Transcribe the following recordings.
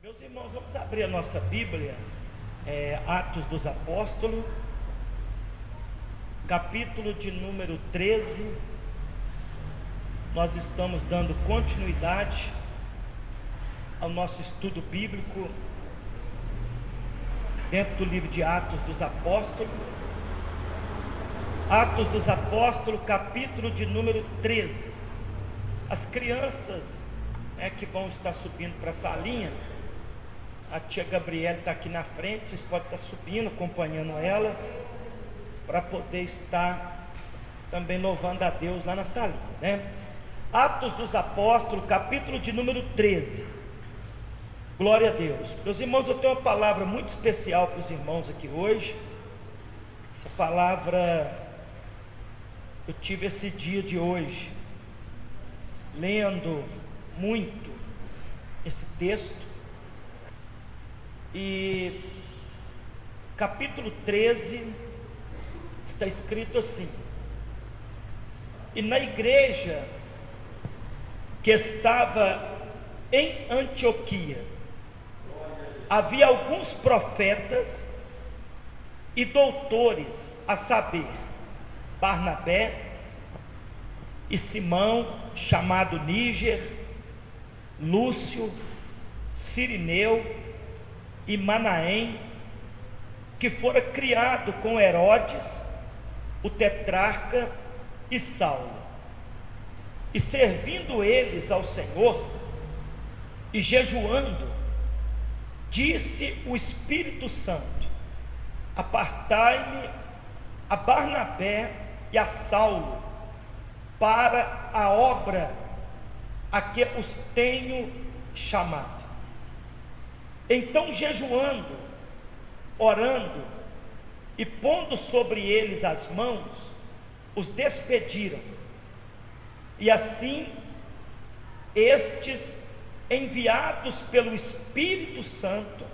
Meus irmãos, vamos abrir a nossa Bíblia, Atos dos Apóstolos, capítulo de número 13. Nós estamos dando continuidade ao nosso estudo bíblico dentro do livro de Atos dos Apóstolos. Atos dos Apóstolos, capítulo de número 13. As crianças que vão estar subindo para a salinha, a tia Gabriela está aqui na frente, vocês podem estar subindo, acompanhando ela, para poder estar também louvando a Deus lá na salinha, né? Atos dos Apóstolos, capítulo de número 13. Glória a Deus. Meus irmãos, eu tenho uma palavra muito especial para os irmãos aqui hoje. Essa palavra eu tive esse dia de hoje, lendo muito esse texto. E capítulo 13 está escrito assim: e na igreja que estava em Antioquia havia alguns profetas e doutores, a saber, Barnabé e Simão, chamado Níger, Lúcio, Cirineu e Manaém, que fora criado com Herodes, o tetrarca, e Saulo. E servindo eles ao Senhor e jejuando, disse o Espírito Santo: apartai-me a Barnabé e a Saulo para a obra a que os tenho chamado. Então, jejuando, orando e pondo sobre eles as mãos, os despediram. E assim, estes, enviados pelo Espírito Santo,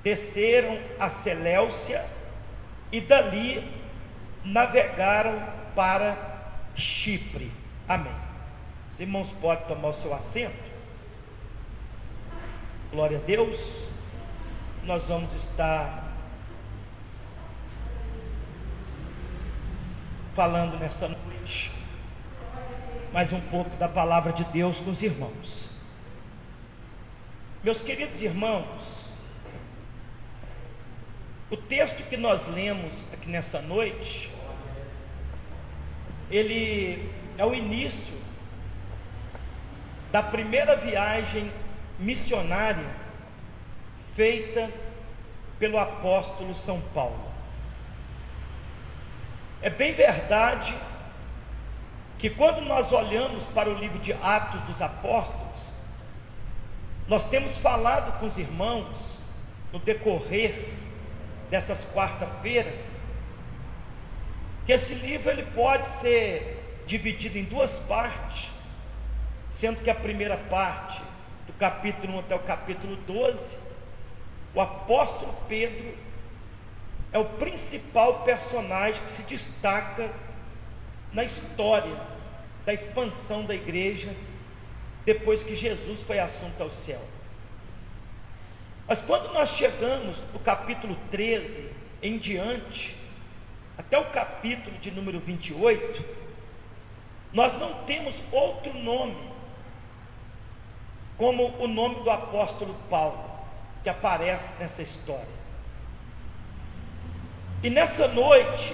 desceram a Seleucia e dali navegaram para Chipre. Amém. Os irmãos podem tomar o seu assento. Glória a Deus. Nós vamos estar falando nessa noite mais um pouco da palavra de Deus com os irmãos. Meus queridos irmãos, o texto que nós lemos aqui nessa noite, ele é o início da primeira viagem missionária feita pelo apóstolo São Paulo. É bem verdade que quando nós olhamos para o livro de Atos dos Apóstolos, nós temos falado com os irmãos no decorrer dessas quarta-feiras que esse livro ele pode ser dividido em duas partes, sendo que a primeira parte, do capítulo 1 até o capítulo 12, o apóstolo Pedro é o principal personagem que se destaca na história da expansão da igreja depois que Jesus foi assunto ao céu. Mas quando nós chegamos do capítulo 13 em diante, até o capítulo de número 28, nós não temos outro nome como o nome do apóstolo Paulo, que aparece nessa história. E nessa noite,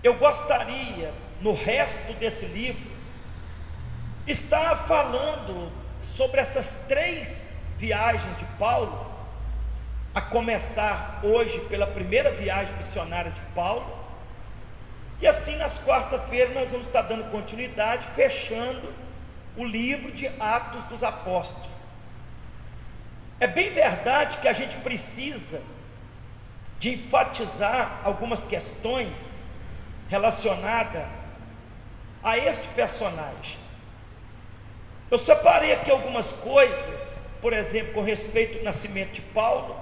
eu gostaria, no resto desse livro, estar falando sobre essas três viagens de Paulo, a começar hoje pela primeira viagem missionária de Paulo, e assim nas quarta-feiras nós vamos estar dando continuidade, fechando o livro de Atos dos Apóstolos. É bem verdade que a gente precisa de enfatizar algumas questões relacionadas a este personagem. Eu separei aqui algumas coisas, por exemplo, com respeito ao nascimento de Paulo,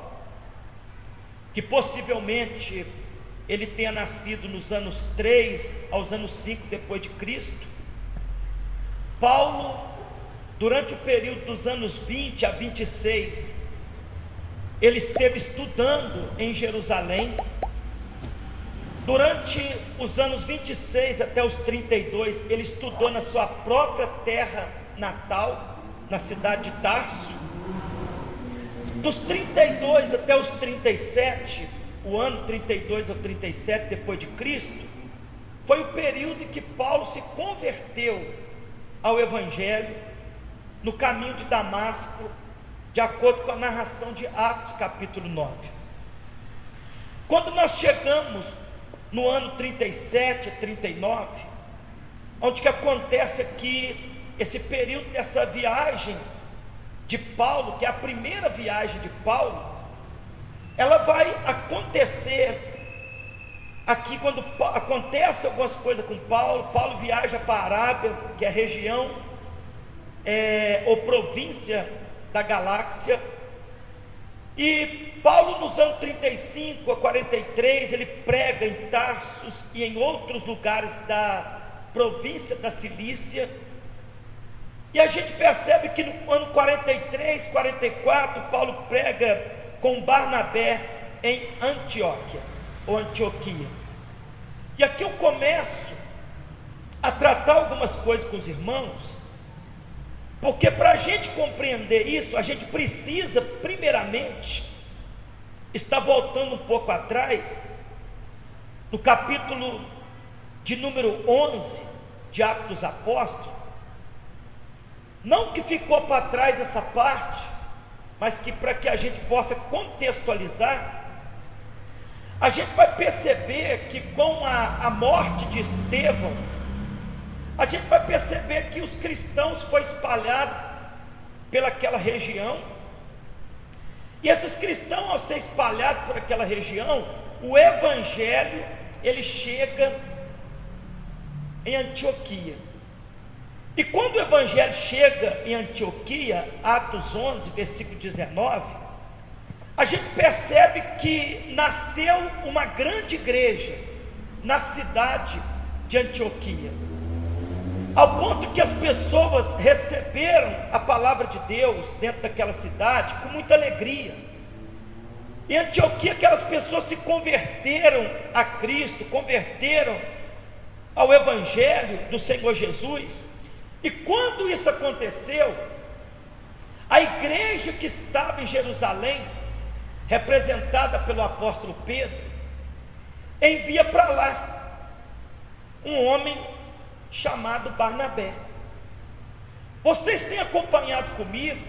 que possivelmente ele tenha nascido nos anos 3 aos anos 5 depois de Cristo. Paulo, durante o período dos anos 20 a 26 ele esteve estudando em Jerusalém durante os anos 26 até os 32. Ele estudou na sua própria terra natal, na cidade de Tarso. Dos 32 até os 37, o ano 32 ao 37 depois de Cristo, foi o período em que Paulo se converteu ao Evangelho no caminho de Damasco, de acordo com a narração de Atos capítulo 9. Quando nós chegamos no ano 37 a 39, onde que acontece aqui esse período dessa viagem de Paulo, que é a primeira viagem de Paulo, ela vai acontecer aqui quando acontece algumas coisas com Paulo. Paulo viaja para a Arábia, que é a região ou província da Galáxia, e Paulo nos anos 35 a 43, ele prega em Tarsus e em outros lugares da província da Cilícia. E a gente percebe que no ano 43, 44, Paulo prega com Barnabé em Antioquia, ou Antioquia. E aqui eu começo a tratar algumas coisas com os irmãos, porque para a gente compreender isso, a gente precisa, primeiramente, estar voltando um pouco atrás, no capítulo de número 11 de Atos dos Apóstolos. Não que ficou para trás essa parte, mas que para que a gente possa contextualizar, a gente vai perceber que com a morte de Estevão, a gente vai perceber que os cristãos foram espalhados pelaquela região, e esses cristãos, ao ser espalhados por aquela região, o Evangelho, ele chega em Antioquia. E quando o Evangelho chega em Antioquia, Atos 11, versículo 19, a gente percebe que nasceu uma grande igreja na cidade de Antioquia, ao ponto que as pessoas receberam a palavra de Deus dentro daquela cidade com muita alegria. Em Antioquia, aquelas pessoas se converteram a Cristo, converteram ao Evangelho do Senhor Jesus. E quando isso aconteceu, a igreja que estava em Jerusalém, representada pelo apóstolo Pedro, envia para lá um homem chamado Barnabé. Vocês têm acompanhado comigo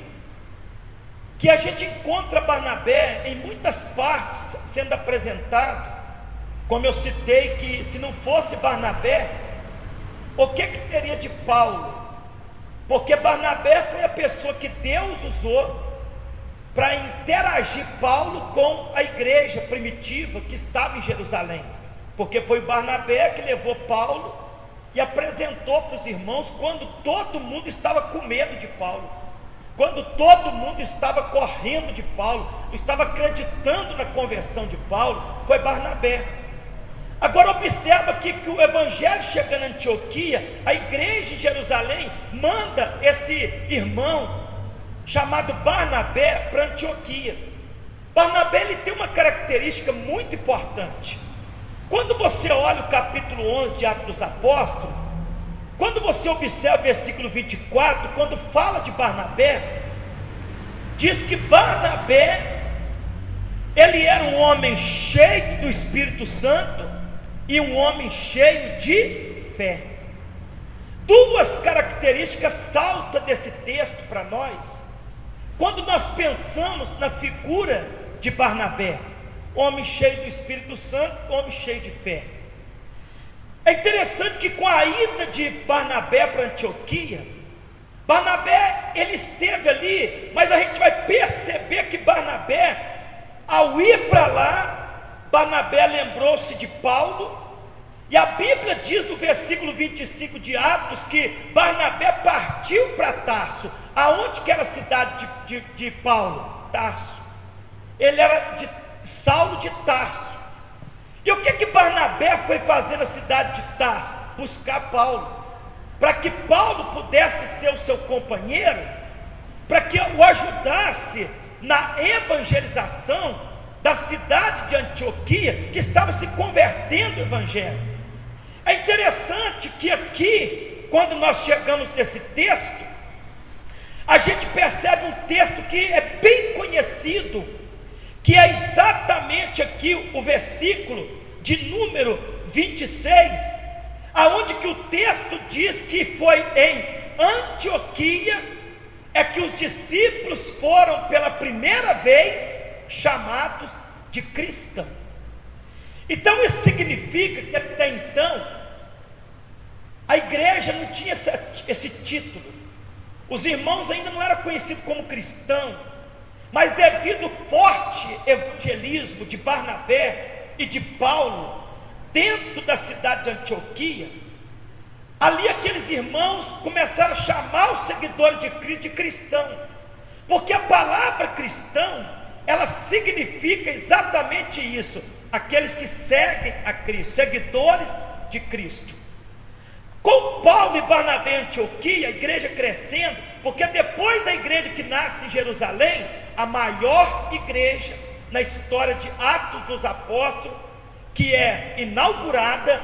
que a gente encontra Barnabé em muitas partes sendo apresentado, como eu citei, que se não fosse Barnabé, o que seria de Paulo? Porque Barnabé foi a pessoa que Deus usou para interagir Paulo com a igreja primitiva que estava em Jerusalém, porque foi Barnabé que levou Paulo e apresentou para os irmãos quando todo mundo estava com medo de Paulo, quando todo mundo estava correndo de Paulo, estava acreditando na conversão de Paulo. Foi Barnabé. Agora observa aqui que o Evangelho chegando em Antioquia, a igreja de Jerusalém manda esse irmão chamado Barnabé para Antioquia. Barnabé, ele tem uma característica muito importante. Quando você olha o capítulo 11 de Atos dos Apóstolos, quando você observa o versículo 24, quando fala de Barnabé, diz que Barnabé, ele era um homem cheio do Espírito Santo e um homem cheio de fé. Duas características saltam desse texto para nós, quando nós pensamos na figura de Barnabé: homem cheio do Espírito Santo, homem cheio de fé. É interessante que com a ida de Barnabé para Antioquia, Barnabé, ele esteve ali, mas a gente vai perceber que Barnabé, ao ir para lá, Barnabé lembrou-se de Paulo, e a Bíblia diz no versículo 25 de Atos que Barnabé partiu para Tarso. Aonde que era a cidade de Paulo? Tarso. Ele era de Saulo de Tarso. E o que Barnabé foi fazer na cidade de Tarso? Buscar Paulo, para que Paulo pudesse ser o seu companheiro, para que o ajudasse na evangelização da cidade de Antioquia, que estava se convertendo ao evangelho. É interessante que aqui, quando nós chegamos nesse texto, a gente percebe um texto que é bem conhecido, que é exatamente aqui o versículo de número 26, aonde que o texto diz que foi em Antioquia é que os discípulos foram pela primeira vez chamados de cristãos. Então isso significa que até então a igreja não tinha esse título, os irmãos ainda não eram conhecidos como cristãos, mas devido ao forte evangelismo de Barnabé e de Paulo dentro da cidade de Antioquia, ali aqueles irmãos começaram a chamar os seguidores de Cristo de cristão, porque a palavra cristão, ela significa exatamente isso, aqueles que seguem a Cristo, seguidores de Cristo. Com Paulo e Barnabé em Antioquia, a igreja crescendo, porque depois da igreja que nasce em Jerusalém, a maior igreja na história de Atos dos Apóstolos, que é inaugurada,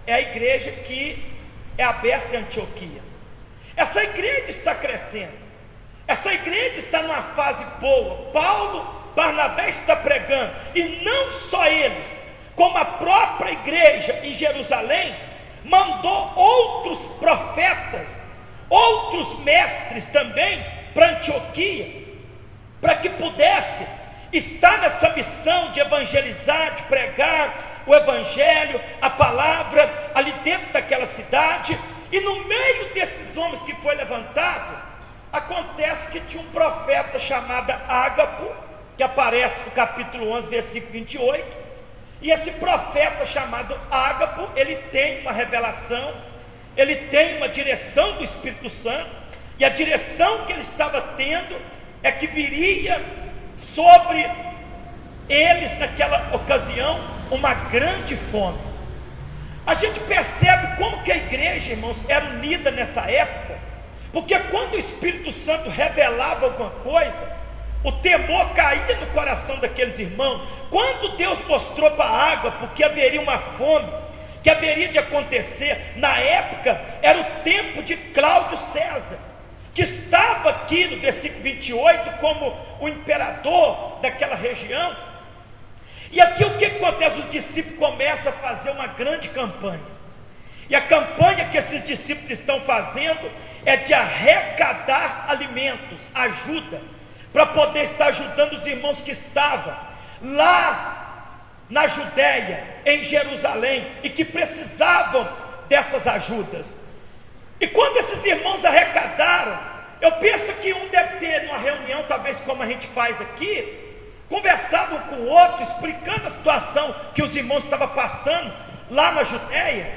é a igreja que é aberta em Antioquia. Essa igreja está crescendo, essa igreja está numa fase boa. Paulo, Barnabé está pregando, e não só eles, como a própria igreja em Jerusalém mandou outros profetas, outros mestres também para Antioquia, para que pudesse estar nessa missão de evangelizar, de pregar o evangelho, a palavra ali dentro daquela cidade. E no meio desses homens que foi levantado, acontece que tinha um profeta chamado Ágapo, que aparece no capítulo 11, versículo 28, e esse profeta chamado Ágapo, ele tem uma revelação, ele tem uma direção do Espírito Santo, e a direção que ele estava tendo é que viria sobre eles naquela ocasião uma grande fome. A gente percebe como que a igreja, irmãos, era unida nessa época, porque quando o Espírito Santo revelava alguma coisa, o temor caía no coração daqueles irmãos. Quando Deus mostrou para a água, porque haveria uma fome, que haveria de acontecer, na época era o tempo de Cláudio César, que estava aqui no versículo 28 como o imperador daquela região. E aqui o que acontece? Os discípulos começam a fazer uma grande campanha, e a campanha que esses discípulos estão fazendo é de arrecadar alimentos, ajuda, para poder estar ajudando os irmãos que estavam lá na Judéia, em Jerusalém, e que precisavam dessas ajudas. E quando esses irmãos arrecadaram, eu penso que um deve ter numa reunião, talvez como a gente faz aqui, conversado um com o outro, explicando a situação que os irmãos estavam passando lá na Judéia,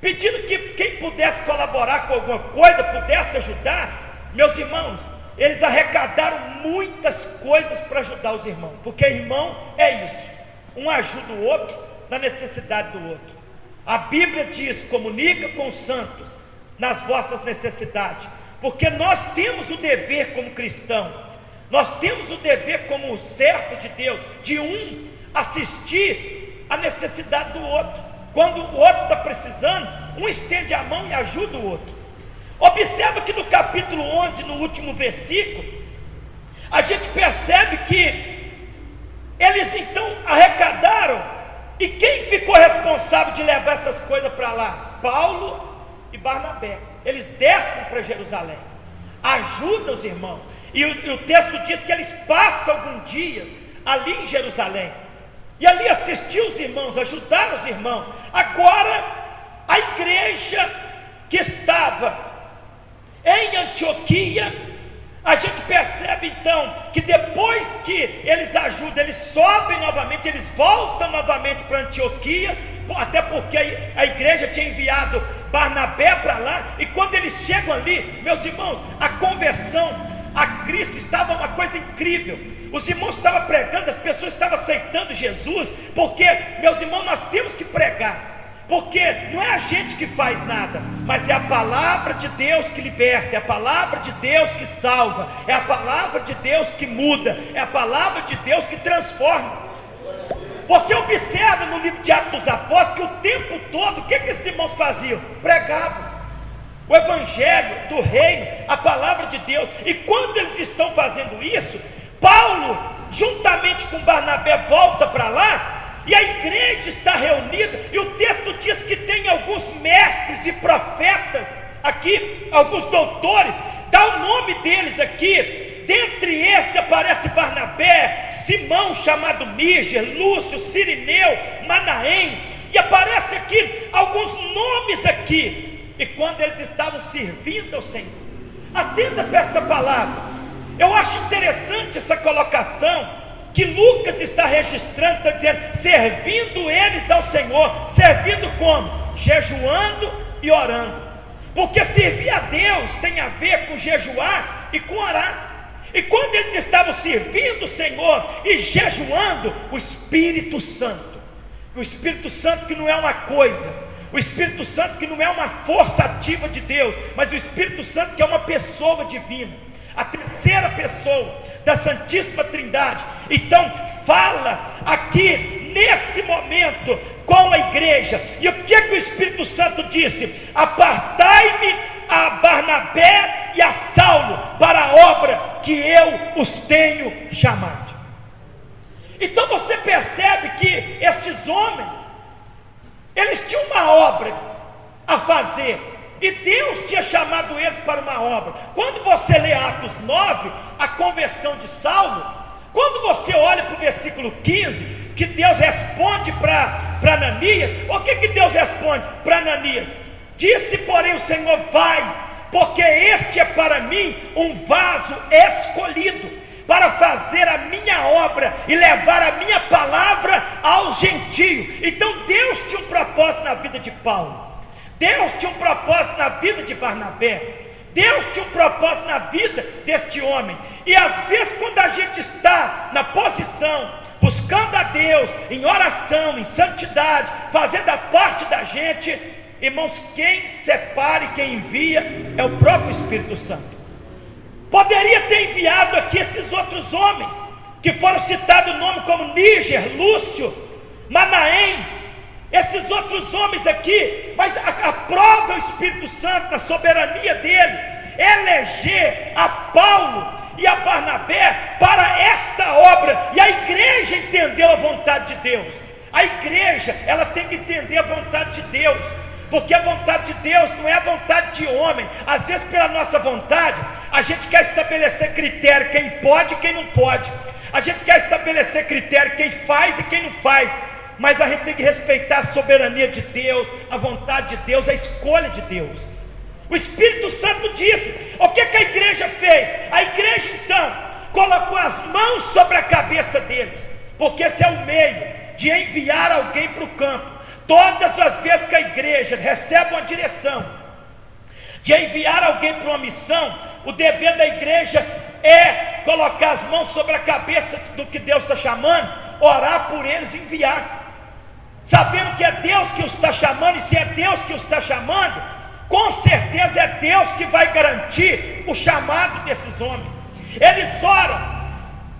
pedindo que quem pudesse colaborar com alguma coisa, pudesse ajudar. Meus irmãos, eles arrecadaram muitas coisas para ajudar os irmãos, porque irmão é isso, um ajuda o outro na necessidade do outro. A Bíblia diz: comunica com os santos nas vossas necessidades, porque nós temos o dever como cristão, nós temos o dever como servos de Deus, de um assistir a necessidade do outro. Quando o outro está precisando, um estende a mão e ajuda o outro. Observa que no capítulo 11, no último versículo, a gente percebe que eles então arrecadaram, e quem ficou responsável de levar essas coisas para lá? Paulo e Barnabé. Eles descem para Jerusalém, ajudam os irmãos, e o texto diz que eles passam alguns dias ali em Jerusalém, e ali assistiram os irmãos, ajudaram os irmãos. Agora a igreja que estava em Antioquia, a gente percebe então que depois que eles ajudam, eles sobem novamente, eles voltam novamente para Antioquia, até porque a igreja tinha enviado Barnabé para lá, e quando eles chegam ali, meus irmãos, a conversão a Cristo estava uma coisa incrível. Os irmãos estavam pregando, as pessoas estavam aceitando Jesus, porque, meus irmãos, nós temos que pregar. porque não é a gente que faz nada, mas é a palavra de Deus que liberta, é a palavra de Deus que salva, é a palavra de Deus que muda, é a palavra de Deus que transforma. Você observa no livro de Atos dos Apóstolos que o tempo todo, o que esses irmãos faziam? Pregavam o evangelho do reino, a palavra de Deus. E quando eles estão fazendo isso, Paulo, juntamente com Barnabé, volta para lá, e a igreja está reunida, e o texto diz que tem alguns mestres e profetas aqui, alguns doutores, dá o nome deles aqui. Dentre esses aparece Barnabé, Simão chamado Níger, Lúcio, Cirineu, Manaém, e aparece aqui alguns nomes aqui. E quando eles estavam servindo ao Senhor, atenda para esta palavra. Eu acho interessante essa colocação que Lucas está registrando, está dizendo, servindo eles ao Senhor. Servindo como? Jejuando e orando, porque servir a Deus tem a ver com jejuar e com orar. E quando eles estavam servindo o Senhor e jejuando, o Espírito Santo que não é uma coisa, o Espírito Santo que não é uma força ativa de Deus, mas o Espírito Santo que é uma pessoa divina, a terceira pessoa da Santíssima Trindade. Então fala aqui nesse momento com a igreja. E o que o Espírito Santo disse? Apartai-me a Barnabé e a Saulo para a obra que eu os tenho chamado. Então você percebe que estes homens, eles tinham uma obra a fazer, e Deus tinha chamado eles para uma obra. Quando você lê Atos 9, a conversão de Saulo, quando você olha para o versículo 15, que Deus responde para Ananias, o que Deus responde para Ananias? Disse, porém, o Senhor: vai, porque este é para mim um vaso escolhido, para fazer a minha obra e levar a minha palavra aos gentios. Então Deus tinha um propósito na vida de Paulo, Deus tinha um propósito na vida de Barnabé, Deus tinha um propósito na vida deste homem. E às vezes, quando a gente está na posição, buscando a Deus, em oração, em santidade, fazendo a parte da gente, irmãos, quem separa e quem envia é o próprio Espírito Santo. Poderia ter enviado aqui esses outros homens, que foram citados o nome como Níger, Lúcio, Manaém, esses outros homens aqui, mas a prova é o Espírito Santo, na soberania dele, eleger a Paulo e a Barnabé para esta obra. E a igreja entendeu a vontade de Deus. A igreja, ela tem que entender a vontade de Deus, porque a vontade de Deus não é a vontade de homem. Às vezes, pela nossa vontade, a gente quer estabelecer critério, quem pode e quem não pode. A gente quer estabelecer critério, quem faz e quem não faz. Mas a gente tem que respeitar a soberania de Deus, a vontade de Deus, a escolha de Deus. O Espírito Santo disse, o que a igreja fez? A igreja então colocou as mãos sobre a cabeça deles, porque esse é o meio de enviar alguém para o campo. Todas as vezes que a igreja recebe uma direção de enviar alguém para uma missão, o dever da igreja é colocar as mãos sobre a cabeça do que Deus está chamando, orar por eles e enviar, sabendo que é Deus que os está chamando. E se é Deus que os está chamando, com certeza é Deus que vai garantir o chamado desses homens. Eles oram,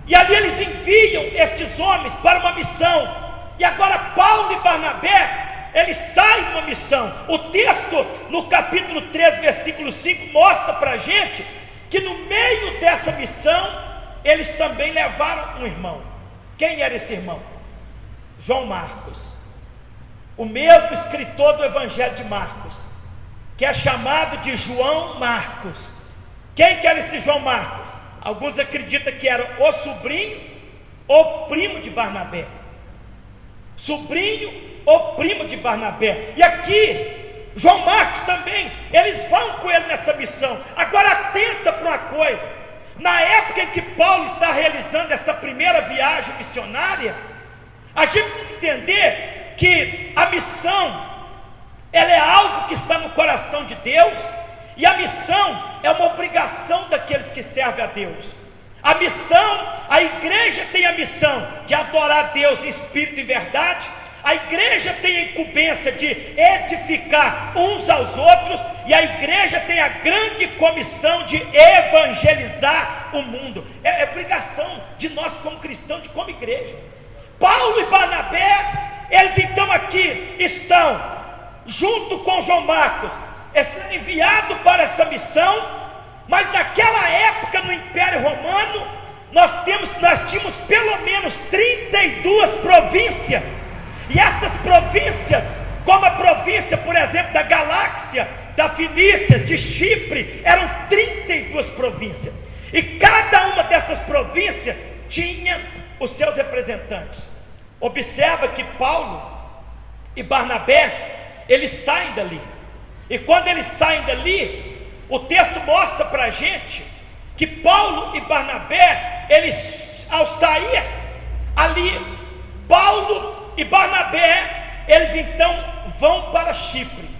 e ali eles enviam estes homens para uma missão. E agora Paulo e Barnabé, eles saem de uma missão. O texto no capítulo 3, versículo 5, mostra para a gente que no meio dessa missão, eles também levaram um irmão. Quem era esse irmão? João Marcos, o mesmo escritor do Evangelho de Marcos, que é chamado de João Marcos. Quem que era esse João Marcos? Alguns acreditam que era o sobrinho ou primo de Barnabé. Sobrinho ou primo de Barnabé. E aqui, João Marcos também, eles vão com ele nessa missão. Agora atenta para uma coisa: na época em que Paulo está realizando essa primeira viagem missionária, a gente tem que entender que a missão, ela é algo que está no coração de Deus, e a missão é uma obrigação daqueles que servem a Deus. A missão, a igreja tem a missão de adorar a Deus em espírito e verdade. A igreja tem a incumbência de edificar uns aos outros, e a igreja tem a grande comissão de evangelizar o mundo. É obrigação de nós como cristãos, como igreja. Paulo e Barnabé, eles então aqui estão, junto com João Marcos, sendo enviados para essa missão. Mas naquela época no Império Romano, nós tínhamos pelo menos 32 províncias. E essas províncias, como a província, por exemplo, da Galáxia, da Fenícia, de Chipre, eram 32 províncias. E cada uma dessas províncias tinha os seus representantes. Observa que Paulo e Barnabé, eles saem dali. E quando eles saem dali, o texto mostra para a gente que Paulo e Barnabé, eles, ao sair ali, Paulo e Barnabé, eles então vão para Chipre.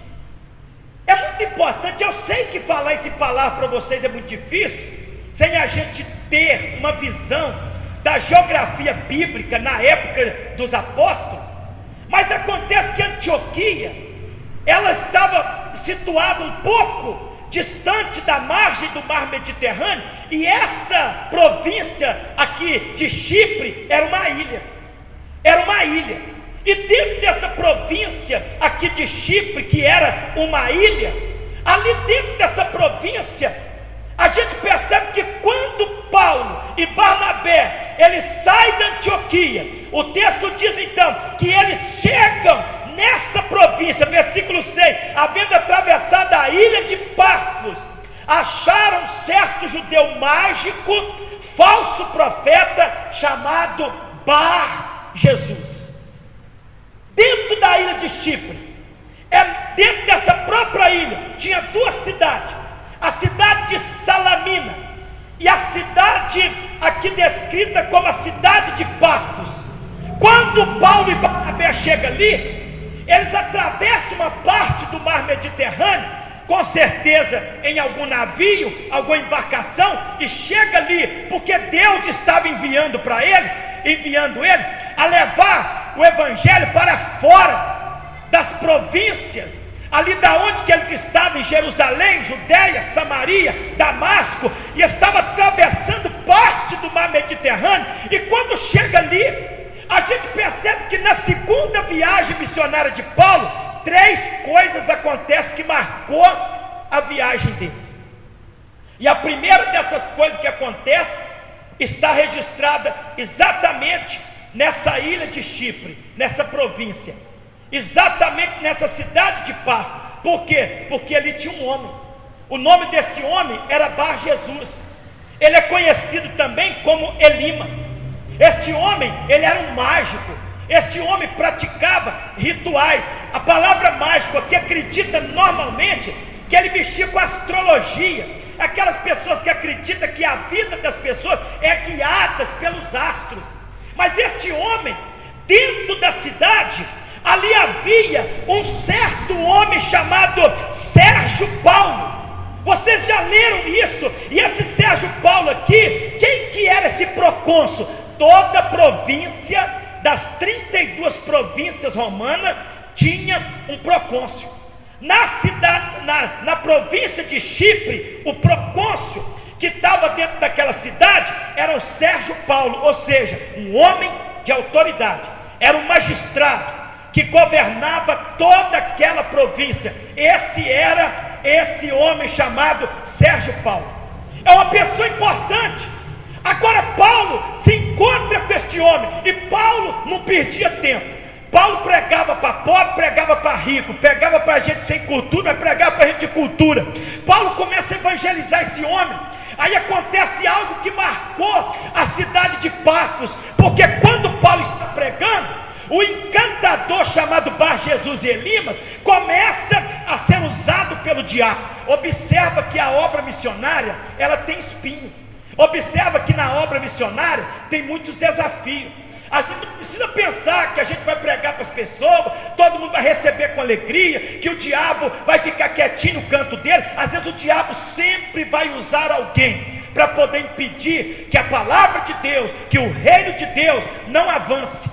É muito importante, eu sei que falar essa palavra para vocês é muito difícil, sem a gente ter uma visão da geografia bíblica na época dos apóstolos. Mas acontece que Antioquia, ela estava situada um pouco distante da margem do mar Mediterrâneo, e essa província aqui de Chipre era uma ilha. E dentro dessa província aqui de Chipre, que era uma ilha, ali dentro dessa província, a gente percebe que quando Paulo e Barnabé, eles saem da Antioquia, o texto diz então, que eles chegam nessa província, versículo 6, havendo atravessado a ilha de Pafos, acharam certo judeu mágico, falso profeta, chamado Bar Jesus. Dentro da ilha de Chipre, dentro dessa própria ilha, tinha duas cidades, a cidade de Salamina, e a cidade aqui descrita como a cidade de Pafos. Quando Paulo e Barnabé chegam ali, eles atravessam uma parte do mar Mediterrâneo, com certeza em algum navio, alguma embarcação, e chega ali, porque Deus estava enviando eles a levar o evangelho para fora das províncias, ali da onde que eles estavam, em Jerusalém, Judeia, Samaria, Damasco, e estava atravessando parte do mar Mediterrâneo. E quando chega ali, a gente percebe que na segunda viagem missionária de Paulo, 3 coisas acontecem que marcou a viagem deles. E a primeira dessas coisas que acontece está registrada exatamente nessa ilha de Chipre, nessa província, exatamente nessa cidade de Pafos. Por quê? Porque ali tinha um homem. O nome desse homem era Bar Jesus. Ele é conhecido também como Elimas. Este homem, ele era um mágico. Este homem praticava rituais. A palavra mágico aqui acredita normalmente que ele mexia com astrologia. Aquelas pessoas que acreditam que a vida das pessoas é guiada pelos astros. Mas este homem, dentro da cidade, ali havia um certo homem chamado Sérgio Paulo. Vocês já leram isso? E esse Sérgio Paulo aqui, quem que era esse procônsul? Toda a província, das 32 províncias romanas, tinha um procônsul. Na província de Chipre, o procônsul que estava dentro daquela cidade era o Sérgio Paulo, ou seja, um homem de autoridade, era um magistrado que governava toda aquela província. Esse era esse homem chamado Sérgio Paulo. É uma pessoa importante. Agora Paulo se encontra com este homem, e Paulo não perdia tempo. Paulo pregava para pobre, pregava para rico, pregava para gente sem cultura, mas pregava para gente de cultura. Paulo começa a evangelizar esse homem. Aí acontece algo que marcou a cidade de Pafos, porque quando Paulo está pregando, o encantador chamado Bar Jesus e Elimas começa a ser usado pelo diabo. Observa que a obra missionária, ela tem espinho. Observa que na obra missionária tem muitos desafios. A gente não precisa pensar que a gente vai pregar para as pessoas, todo mundo vai receber com alegria, que o diabo vai ficar quietinho no canto dele. Às vezes o diabo sempre vai usar alguém para poder impedir que a palavra de Deus, que o reino de Deus não avance.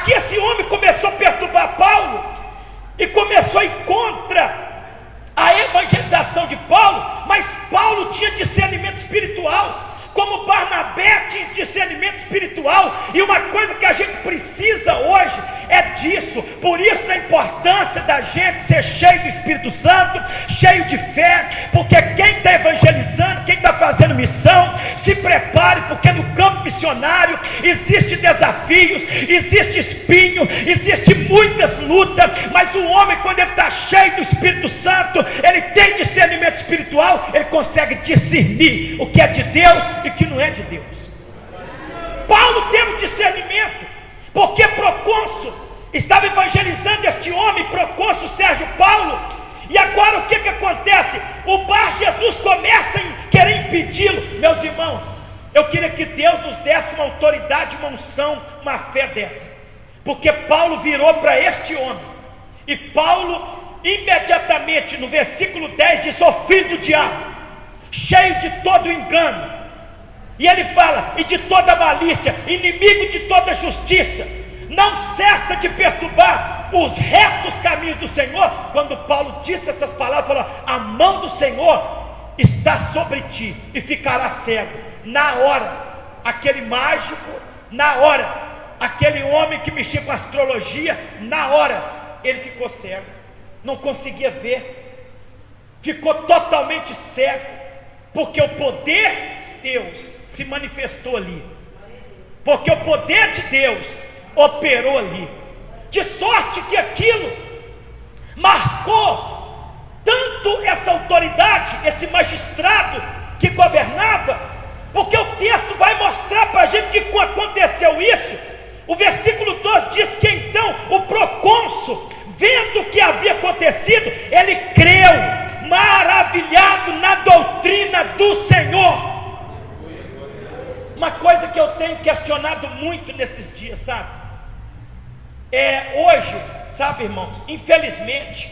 Aqui esse homem começou a perturbar Paulo e começou a ir contra a evangelização de Paulo, mas Paulo tinha discernimento espiritual, como Barnabé tinha discernimento espiritual, e uma coisa que a gente precisa hoje é disso. Por isso a importância da gente ser cheio do Espírito Santo, cheio de fé, porque quem está evangelizando, quem está fazendo missão, se prepare, porque no campo missionário existe desafios, existe espinho, existe muitas lutas, mas o homem, quando ele está cheio do Espírito Santo, ele tem discernimento espiritual, ele consegue discernir o que é de Deus e o que não é de Deus. Paulo teve discernimento, porque Procônsul estava evangelizando este homem, Procônsul Sérgio Paulo, e agora o que acontece? O Bar Jesus começa a querer impedi-lo. Meus irmãos, eu queria que Deus nos desse uma autoridade, uma unção, uma fé dessa, porque Paulo virou para este homem, e Paulo imediatamente no versículo 10 diz: "Ó filho do diabo, cheio de todo engano", e ele fala: "e de toda malícia, inimigo de toda justiça, não cessa de perturbar os retos caminhos do Senhor." Quando Paulo disse essas palavras, falou: "A mão do Senhor está sobre ti e ficará cego." Na hora, aquele mágico, na hora, aquele homem que mexia com astrologia, na hora, ele ficou cego, não conseguia ver, ficou totalmente cego, porque o poder de Deus se manifestou ali, porque o poder de Deus operou ali, de sorte que aquilo marcou tanto essa autoridade, esse magistrado que governava, porque o texto vai mostrar para a gente que quando aconteceu isso, o versículo 12 diz que então o procônsul, vendo o que havia acontecido, ele creu, maravilhado na doutrina do Senhor. Uma coisa que eu tenho questionado muito nesses dias, sabe? Hoje, sabe, irmãos, infelizmente,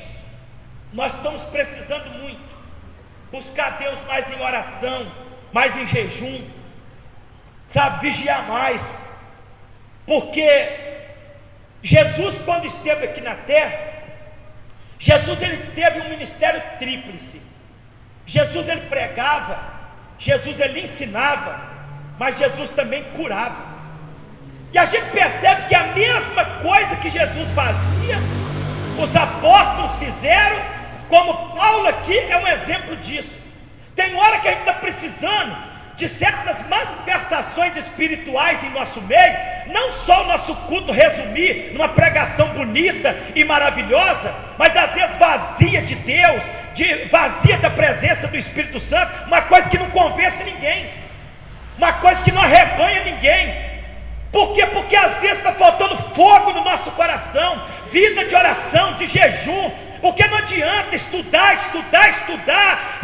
nós estamos precisando muito buscar Deus mais em oração, mais em jejum, sabe, vigiar mais, porque Jesus, quando esteve aqui na terra, Jesus ele teve um ministério tríplice. Jesus ele pregava, Jesus ele ensinava, mas Jesus também curava. E a gente percebe que a mesma coisa que Jesus fazia, os apóstolos fizeram, como Paulo aqui é um exemplo disso. Tem hora que a gente está precisando de certas manifestações espirituais em nosso meio, não só o nosso culto resumir numa pregação bonita e maravilhosa, mas às vezes vazia de Deus, vazia da presença do Espírito Santo, uma coisa que não convence ninguém, uma coisa que não arrebanha ninguém. Por quê? Porque às vezes está faltando fogo no nosso coração, vida de oração, de jejum, porque não adianta estudar,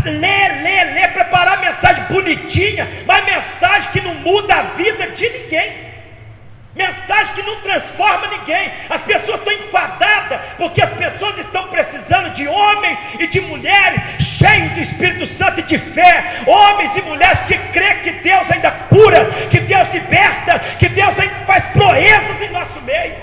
ler, preparar mensagem bonitinha, mas mensagem que não muda a vida de ninguém, mensagem que não transforma ninguém. As pessoas estão enfadadas, porque as pessoas estão precisando de homens e de mulheres cheios do Espírito Santo e de fé, homens e mulheres que creem que Deus ainda cura, que Deus liberta, que Deus ainda faz proezas em nosso meio.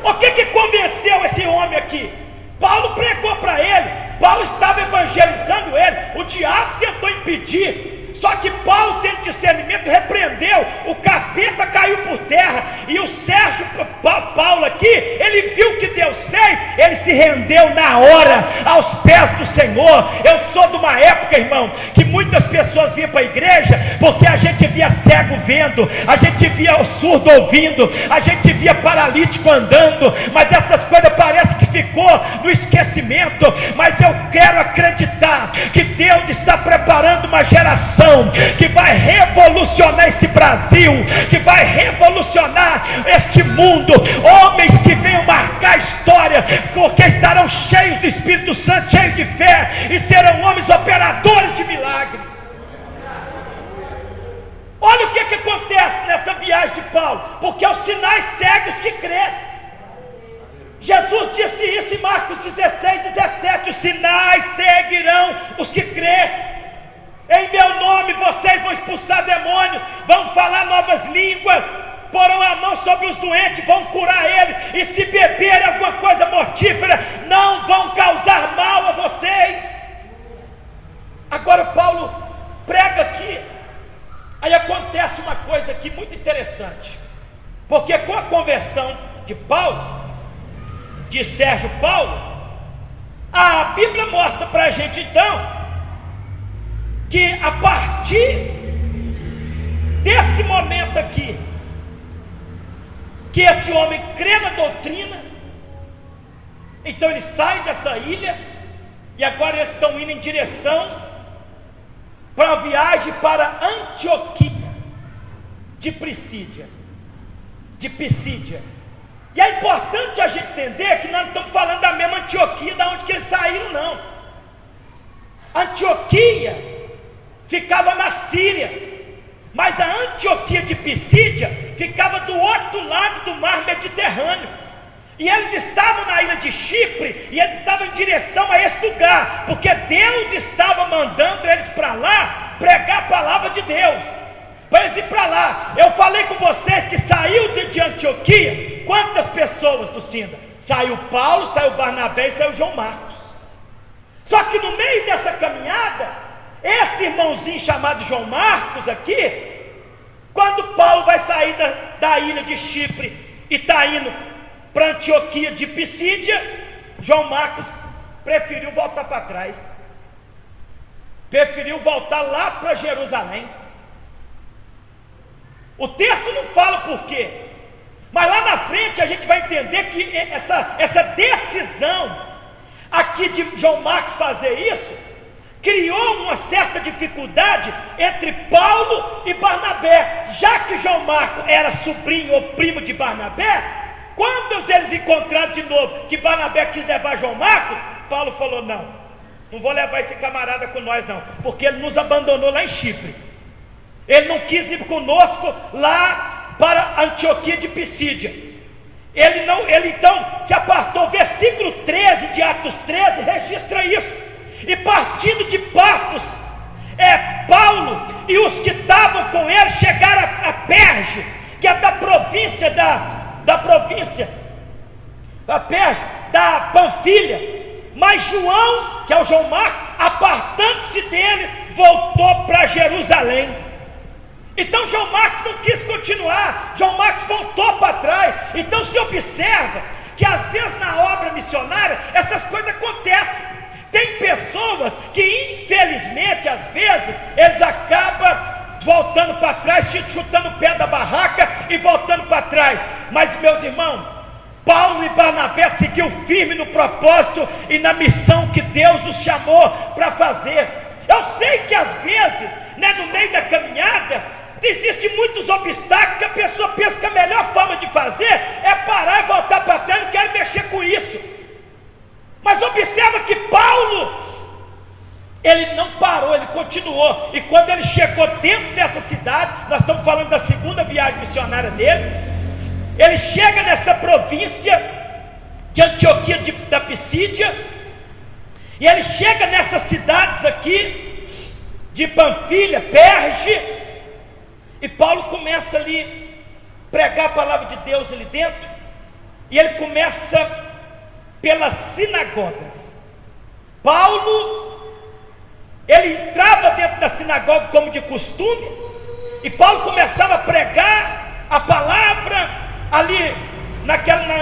O que convenceu esse homem aqui? Paulo pregou para ele, Paulo estava evangelizando ele, o diabo tentou impedir, só que Paulo, tendo discernimento, repreendeu, o capeta caiu por terra, e o Sérgio Paulo aqui, ele viu o que Deus fez, ele se rendeu na hora, aos pés do Senhor. Eu sou de uma época, irmão, que muitas pessoas vinham para a igreja, porque a gente via cego vendo, a gente via o surdo ouvindo, a gente via paralítico andando, mas essas coisas parece que ficou no esquecimento. Mas eu quero acreditar que Deus está preparando uma geração que vai revolucionar esse Brasil, que vai revolucionar este mundo, homens que venham marcar a história, porque estarão cheios do Espírito Santo, cheios de fé, e serão homens operadores de milagres. Olha o que acontece nessa viagem de Paulo, porque os sinais seguem os que crêem. Jesus disse isso em Marcos 16:17: os sinais seguirão os que crêem. Em meu nome vocês vão expulsar demônios, vão falar novas línguas. porão a mão sobre os doentes, vão curar eles, e se beberem alguma coisa mortífera, não vão causar mal a vocês. Agora Paulo prega aqui, aí acontece uma coisa aqui muito interessante, porque com a conversão de Paulo, de Sérgio Paulo, a Bíblia mostra para a gente então, que a partir desse momento aqui, que esse homem crê na doutrina, então ele sai dessa ilha, e agora eles estão indo em direção para a viagem para Antioquia de Pisídia. E é importante a gente entender que nós não estamos falando da mesma Antioquia da onde que eles saíram, não. Antioquia ficava na Síria, mas a Antioquia de Pisídia ficava do outro lado do mar Mediterrâneo, e eles estavam na ilha de Chipre, e eles estavam em direção a esse lugar, porque Deus estava mandando eles para lá, pregar a palavra de Deus, para eles ir para lá. Eu falei com vocês que saiu de Antioquia, quantas pessoas, Lucinda? Saiu Paulo, saiu Barnabé e saiu João Marcos. Só que no meio dessa caminhada, esse irmãozinho chamado João Marcos aqui, quando Paulo vai sair da ilha de Chipre e está indo para Antioquia de Pisídia, João Marcos preferiu voltar para trás, preferiu voltar lá para Jerusalém. O texto não fala por quê, mas lá na frente a gente vai entender que essa decisão aqui de João Marcos fazer isso criou uma certa dificuldade entre Paulo e Barnabé, já que João Marcos era sobrinho ou primo de Barnabé. Quando eles encontraram de novo que Barnabé quis levar João Marcos, Paulo falou: não vou levar esse camarada com nós não, porque ele nos abandonou lá em Chipre, ele não quis ir conosco lá para Antioquia de Pisídia, ele então se apartou. Versículo 13 de Atos 13 registra isso. E partindo de Pafos, Paulo e os que estavam com ele chegaram a Perge, que é da província da Panfilha. Mas João, que é o João Marcos, apartando-se deles, voltou para Jerusalém. Então João Marcos não quis continuar, João Marcos voltou para trás. Então se observa que às vezes na obra missionária essas coisas acontecem. Tem pessoas que infelizmente às vezes eles acabam voltando para trás, chutando o pé da barraca e voltando para trás. Mas meus irmãos, Paulo e Barnabé seguiu firme no propósito e na missão que Deus os chamou para fazer. Eu sei que às vezes, no meio da caminhada, existem muitos obstáculos que a pessoa pensa que a melhor forma de fazer é parar e voltar para trás, não quero mexer com isso. Mas observa que Paulo, ele não parou, ele continuou. E quando ele chegou dentro dessa cidade, nós estamos falando da segunda viagem missionária dele, ele chega nessa província de Antioquia da Pisídia, e ele chega nessas cidades aqui de Panfilha, Perge, e Paulo começa ali pregar a palavra de Deus ali dentro, e ele começa pelas sinagogas. Paulo, ele entrava dentro da sinagoga como de costume, e Paulo começava a pregar a palavra ali na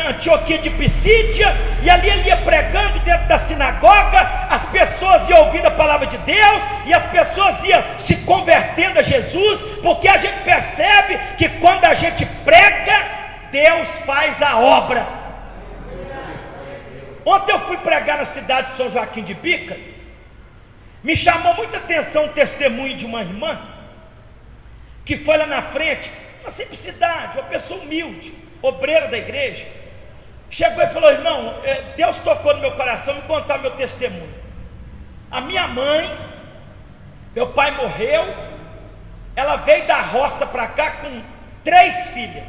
Antioquia de Pisídia, e ali ele ia pregando dentro da sinagoga, as pessoas iam ouvindo a palavra de Deus, e as pessoas iam se convertendo a Jesus, porque a gente percebe que quando a gente prega, Deus faz a obra. Ontem eu fui pregar na cidade de São Joaquim de Bicas, me chamou muita atenção o testemunho de uma irmã, que foi lá na frente, uma simplicidade, uma pessoa humilde, obreira da igreja, chegou e falou: irmão, Deus tocou no meu coração me contar meu testemunho. A minha mãe, meu pai morreu, ela veio da roça para cá com 3 filhas.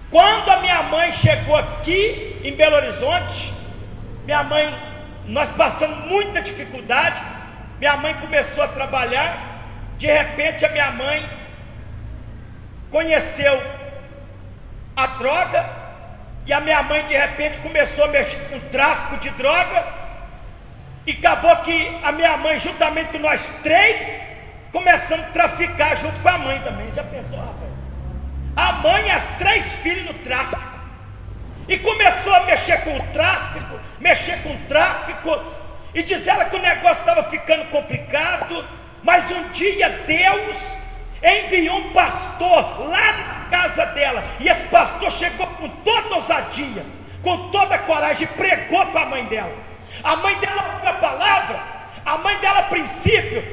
Quando a minha mãe chegou aqui em Belo Horizonte, nós passamos muita dificuldade, minha mãe começou a trabalhar, de repente a minha mãe conheceu a droga, e a minha mãe de repente começou a mexer com tráfico de droga, e acabou que a minha mãe, juntamente com nós três, começamos a traficar junto com a mãe também. Já pensou, rapaz? A mãe e as 3 filhas no tráfico, e começou a mexer com o tráfico, e diz ela que o negócio estava ficando complicado. Mas um dia Deus enviou um pastor lá na casa dela, e esse pastor chegou com toda ousadia, com toda a coragem, e pregou para a mãe dela. A mãe dela ouviu a palavra, a mãe dela, a princípio,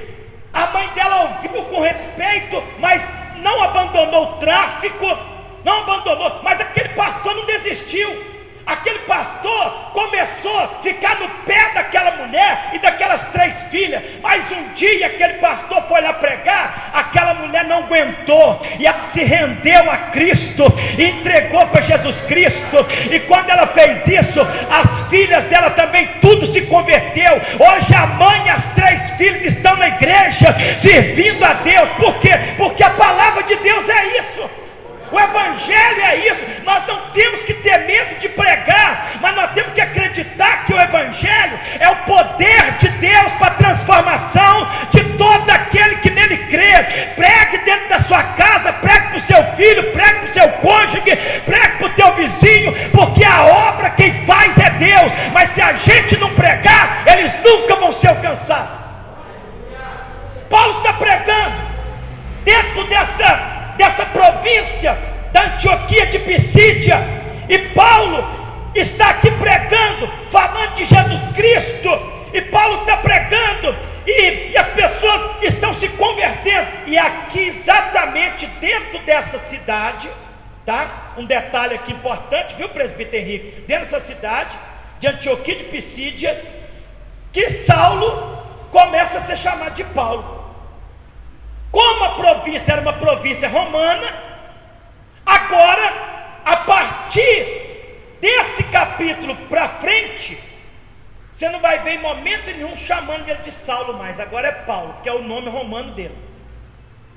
a mãe dela ouviu com respeito, mas não abandonou o tráfico, não abandonou, mas aquele pastor não desistiu. Aquele pastor começou a ficar no pé daquela mulher e daquelas 3 filhas. Mas um dia aquele pastor foi lá pregar, aquela mulher não aguentou, e ela se rendeu a Cristo, e entregou para Jesus Cristo. E quando ela fez isso, as filhas dela também tudo se converteu. Hoje a mãe e as 3 filhas estão na igreja servindo a Deus. Por quê? Porque a palavra de Deus é isso. O evangelho é isso. Nós não temos que ter medo de pregar, mas nós temos que acreditar que o evangelho é o poder de Deus para a transformação de todo aquele que nele crê. Pregue dentro da sua casa, pregue para o seu filho, pregue para o seu cônjuge, pregue para o teu vizinho, porque a obra quem faz é Deus. Mas se a gente não pregar, eles nunca vão ser alcançados. Paulo está pregando dentro dessa província da Antioquia de Pisídia, e Paulo está aqui pregando, falando de Jesus Cristo, e Paulo está pregando, e as pessoas estão se convertendo. E aqui, exatamente dentro dessa cidade, tá? Um detalhe aqui importante, viu, presbítero Henrique? Dentro dessa cidade de Antioquia de Pisídia, que Saulo começa a ser chamado de Paulo. Como a província era uma província romana, agora, a partir desse capítulo para frente, você não vai ver em momento nenhum chamando ele de Saulo mais. Agora é Paulo, que é o nome romano dele.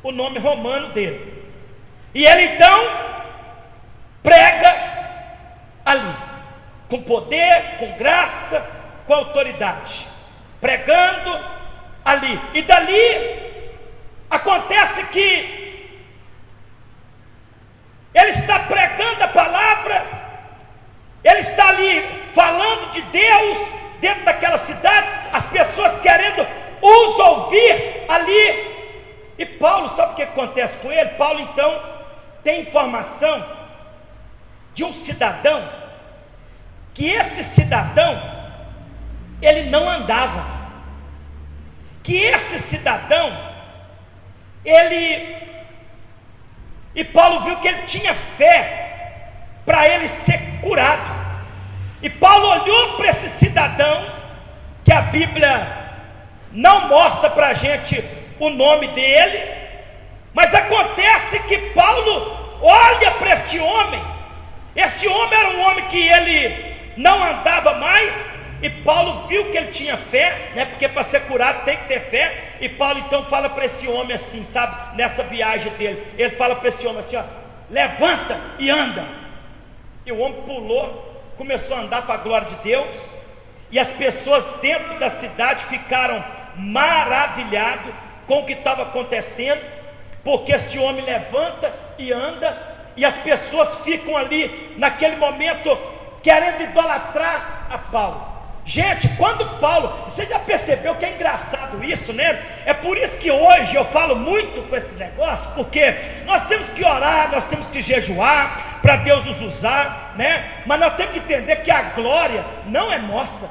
O nome romano dele. E ele então prega ali, com poder, com graça, com autoridade, pregando ali. E dali acontece que ele está pregando a palavra, ele está ali falando de Deus dentro daquela cidade, as pessoas querendo os ouvir ali. E Paulo, sabe o que acontece com ele? Paulo então tem informação de um cidadão, que esse cidadão ele não andava, que esse cidadão e Paulo viu que ele tinha fé para ele ser curado. E Paulo olhou para esse cidadão, que a Bíblia não mostra para a gente o nome dele, mas acontece que Paulo olha para este homem. Este homem era um homem que ele não andava mais, e Paulo viu que ele tinha fé, né? Porque para ser curado tem que ter fé. E Paulo então fala para esse homem assim, sabe, nessa viagem dele, ele fala para esse homem assim, ó, levanta e anda. E o homem pulou, começou a andar para a glória de Deus, e as pessoas dentro da cidade ficaram maravilhadas com o que estava acontecendo, porque este homem levanta e anda, e as pessoas ficam ali naquele momento querendo idolatrar a Paulo. Gente, quando Paulo, você já percebeu que é engraçado isso, né? É por isso que hoje eu falo muito com esse negócio, porque nós temos que orar, nós temos que jejuar para Deus nos usar, né? Mas nós temos que entender que a glória não é nossa.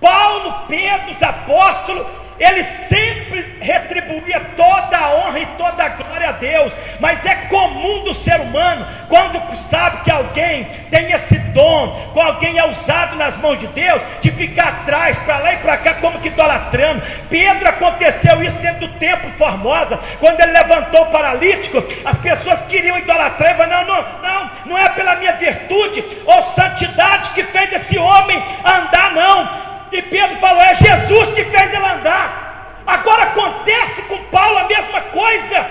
Paulo, Pedro, os apóstolos, ele sempre retribuía toda a honra e toda a glória a Deus. Mas é comum do ser humano, quando sabe que alguém tem esse dom, que alguém é usado nas mãos de Deus, de ficar atrás, para lá e para cá, como que idolatrando. Pedro, aconteceu isso dentro do templo Formosa, quando ele levantou o paralítico, as pessoas queriam idolatrar, e falaram, não é pela minha virtude ou santidade que fez esse homem andar, não. E Pedro falou, é Jesus que fez ele andar. Agora acontece com Paulo a mesma coisa,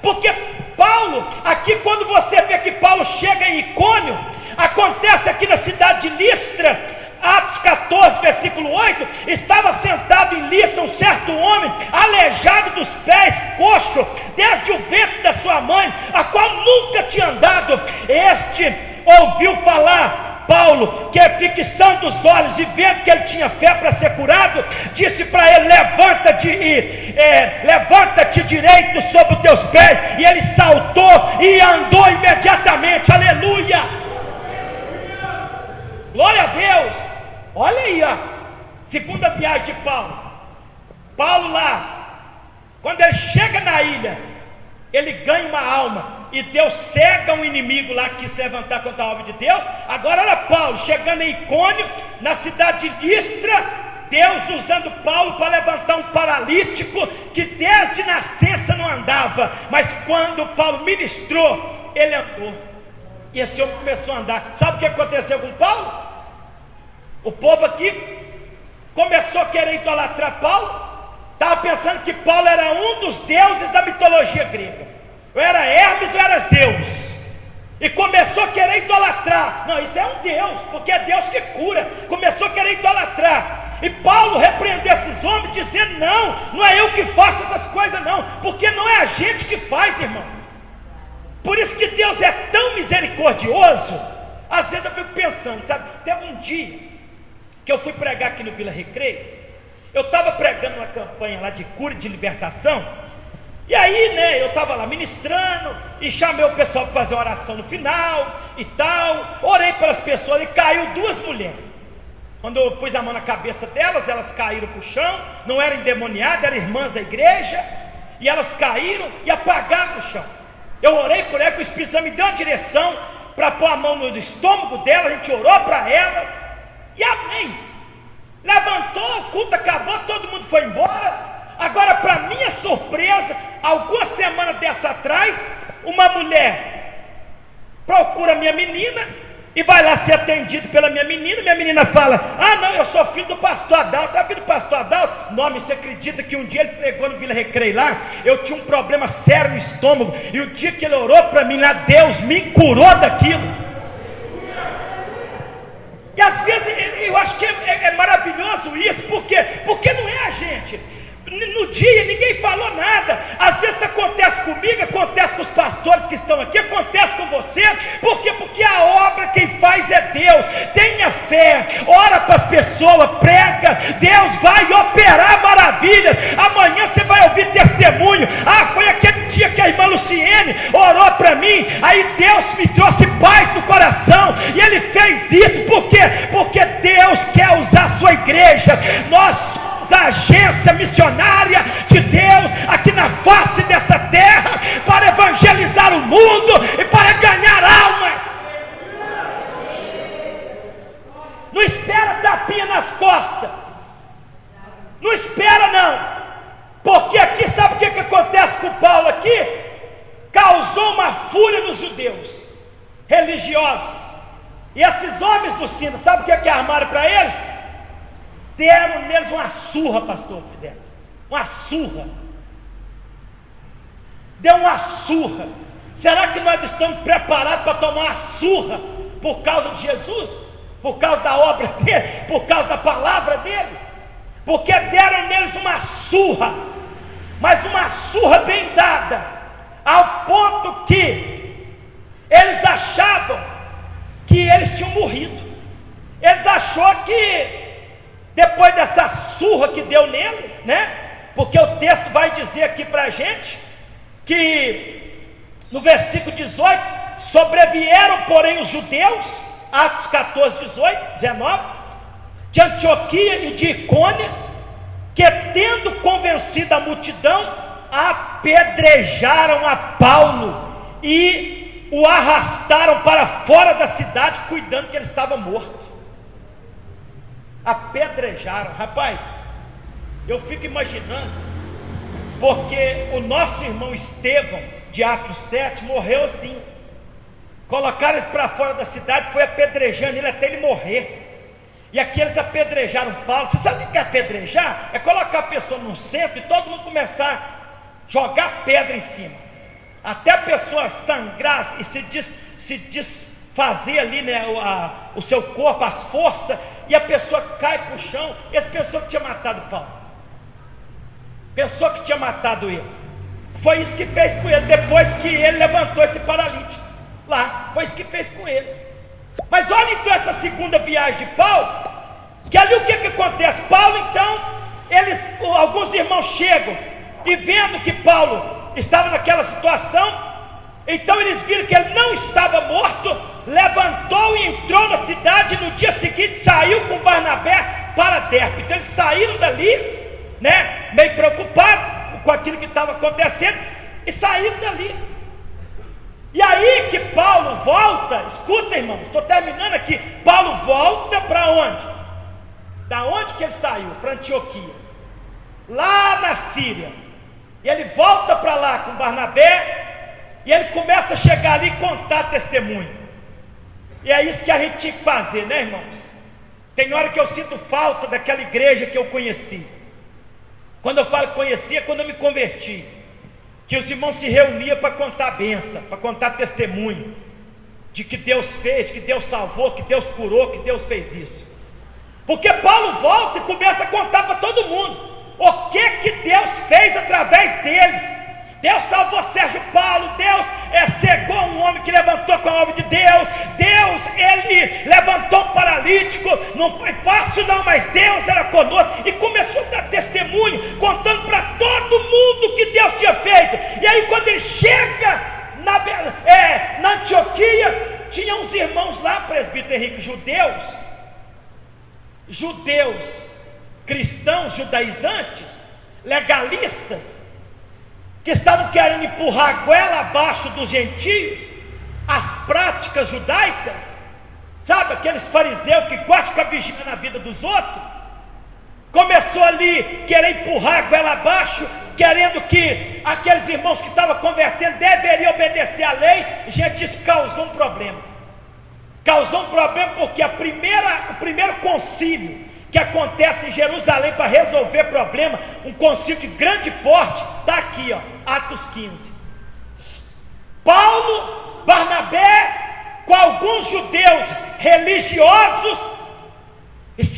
porque Paulo, aqui quando você vê que Paulo chega aqui na cidade de Listra, Atos 14, versículo 8, estava sentado em Listra um certo homem, aleijado dos pés, coxo, desde o ventre da sua mãe, a qual nunca tinha andado. Este ouviu falar Paulo, que é ficção dos olhos, e vendo que ele tinha fé para ser curado, disse para ele: levanta-te direito sobre os teus pés. E ele saltou e andou imediatamente. Aleluia! Glória a Deus! Olha aí, ó, segunda viagem de Paulo. Paulo lá, quando ele chega na ilha, ele ganha uma alma, e Deus cega um inimigo lá que quis se levantar contra a obra de Deus. Agora olha Paulo, chegando em Icônio, na cidade de Listra, Deus usando Paulo para levantar um paralítico, que desde nascença não andava, mas quando Paulo ministrou, ele andou, e esse homem começou a andar. Sabe o que aconteceu com Paulo? O povo aqui começou a querer idolatrar Paulo, estava pensando que Paulo era um dos deuses da mitologia grega, ou era Hermes ou era Zeus, e começou a querer idolatrar. Não, isso é um Deus, porque é Deus que cura. Começou a querer idolatrar, e Paulo repreendeu esses homens, dizendo: não é eu que faço essas coisas não, porque não é a gente que faz, irmão. Por isso que Deus é tão misericordioso. Às vezes eu fico pensando, sabe, teve um dia que eu fui pregar aqui no Vila Recreio. Eu estava pregando uma campanha lá de cura e de libertação, e aí, eu estava lá ministrando, e chamei o pessoal para fazer uma oração no final, e tal, orei pelas pessoas, e caiu duas mulheres. Quando eu pus a mão na cabeça delas, elas caíram para o chão, não eram endemoniadas, eram irmãs da igreja, e elas caíram e apagaram no chão. Eu orei por elas, o Espírito Santo me deu uma direção para pôr a mão no estômago delas, a gente orou para elas, e amém. Levantou, o culto acabou, todo mundo foi embora. Agora, para minha surpresa, algumas semanas dessa atrás, uma mulher procura minha menina e vai lá ser atendido pela minha menina fala: não, eu sou filho do pastor Adalto. É filho do pastor Adalto? Nome, você acredita que um dia ele pregou no Vila Recreio lá? Eu tinha um problema sério no estômago, e o dia que ele orou para mim lá, Deus me curou daquilo. E às vezes eu acho que é maravilhoso isso, porque não é a gente. No dia ninguém falou nada. Às vezes isso acontece comigo, acontece com os pastores que estão aqui, acontece com você. Por quê? Porque a obra quem faz é Deus. Tenha fé, ora para as pessoas, prega, Deus vai operar maravilhas. Amanhã você vai ouvir testemunho: foi aquele dia que a irmã Luciene orou para mim, aí Deus me trouxe paz no coração, e Ele fez isso. Por quê? Porque Deus quer usar a sua igreja. Nós somos a agência missionária de Deus aqui na face dessa terra, para evangelizar o mundo e para ganhar almas. Não espera tapinha nas costas, não espera não, porque aqui sabe o que acontece com Paulo aqui? Causou uma fúria nos judeus religiosos, e esses homens, Luciano, sabe o que armaram para ele? Deram neles uma surra, pastor Fidel, uma surra. Deu uma surra. Será que nós estamos preparados para tomar uma surra por causa de Jesus? Por causa da obra dele? Por causa da palavra dele? Porque deram neles uma surra, mas uma surra bem dada, ao ponto que eles achavam que eles tinham morrido. Eles acharam que depois dessa surra que deu nele, porque o texto vai dizer aqui para a gente que no versículo 18: sobrevieram porém os judeus, Atos 14, 18, 19, de Antioquia e de Icônia, que tendo convencido a multidão, apedrejaram a Paulo e o arrastaram para fora da cidade, cuidando que ele estava morto. Apedrejaram. Rapaz, eu fico imaginando, porque o nosso irmão Estevão, de Atos 7, morreu assim. Colocaram ele para fora da cidade, foi apedrejando ele até ele morrer. E aqui eles apedrejaram Paulo. Você sabe o que é apedrejar? É colocar a pessoa num centro e todo mundo começar a jogar pedra em cima, até a pessoa sangrar e se fazer ali, né, o seu corpo, as forças, e a pessoa cai para o chão. Essa pessoa que tinha matado Paulo, pessoa que tinha matado ele, foi isso que fez com ele, depois que ele levantou esse paralítico lá, foi isso que fez com ele. Mas olha então essa segunda viagem de Paulo, que ali o que acontece? Paulo então, alguns irmãos chegam, e vendo que Paulo estava naquela situação, então eles viram que ele não estava morto, levantou e entrou na cidade. No dia seguinte saiu com Barnabé para Derbe. Então eles saíram dali, né, meio preocupados com aquilo que estava acontecendo, e saíram dali. E aí que Paulo volta, escuta, irmãos, estou terminando aqui. Paulo volta para onde? Da onde que ele saiu? Para Antioquia, lá na Síria. E ele volta para lá com Barnabé, e ele começa a chegar ali e contar testemunho. E é isso que a gente tinha que fazer, né, irmãos? Tem hora que eu sinto falta daquela igreja que eu conheci. Quando eu falo conheci, é quando eu me converti, que os irmãos se reuniam para contar a bênção, para contar testemunho de que Deus fez, que Deus salvou, que Deus curou, que Deus fez isso. Porque Paulo volta e começa a contar para todo mundo o que Deus fez através deles. Deus salvou Sérgio Paulo, Deus cegou um homem que levantou com a obra de Deus, ele levantou um paralítico, não foi fácil não, mas Deus era conosco, e começou a dar testemunho, contando para todo mundo o que Deus tinha feito. E aí quando ele chega na Antioquia, tinha uns irmãos lá, presbítero Henrique, judeus, cristãos, judaizantes, legalistas, que estavam querendo empurrar a goela abaixo dos gentios, as práticas judaicas, sabe, aqueles fariseus que gostam de ficar vigiando na vida dos outros, começou ali querer empurrar a goela abaixo, querendo que aqueles irmãos que estavam convertendo deveriam obedecer à lei. Gente, isso causou um problema porque o primeiro concílio que acontece em Jerusalém para resolver problema, um concílio de grande porte, está aqui, ó, Atos 15. Paulo, Barnabé, com alguns judeus religiosos,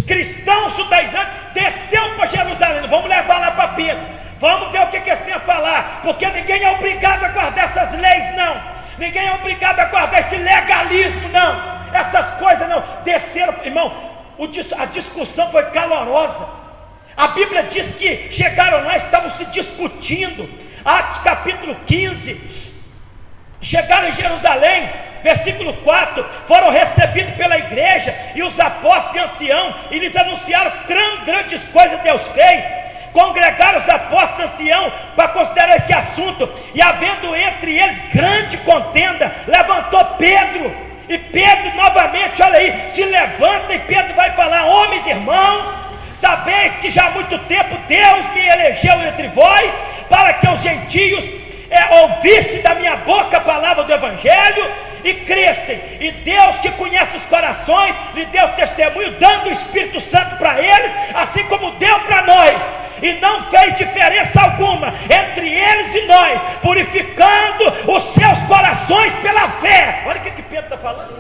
cristãos judaizantes, desceu para Jerusalém. Vamos levar lá para Pedro, vamos ver o que eles têm a falar, porque ninguém é obrigado a guardar essas leis, não. Ninguém é obrigado a guardar esse legalismo, não. Essas coisas não. Desceram, irmão. A discussão foi calorosa. A Bíblia diz que chegaram lá, estavam se discutindo. Atos capítulo 15. Chegaram em Jerusalém, versículo 4. Foram recebidos pela igreja e os apóstolos e anciãos, e lhes anunciaram grandes coisas Deus fez. Congregaram os apóstolos e anciãos para considerar esse assunto, e havendo entre eles grande contenda, levantou Pedro. E Pedro novamente, olha aí, se levanta, e Pedro vai falar: homens, irmãos, sabeis que já há muito tempo Deus me elegeu entre vós, para que os gentios ouvissem da minha boca a palavra do Evangelho e crescem. E Deus, que conhece os corações, lhe deu testemunho, dando o Espírito Santo para eles, assim como deu para nós. E não fez diferença alguma entre eles e nós, purificando os seus corações pela fé. Olha o que Pedro está falando.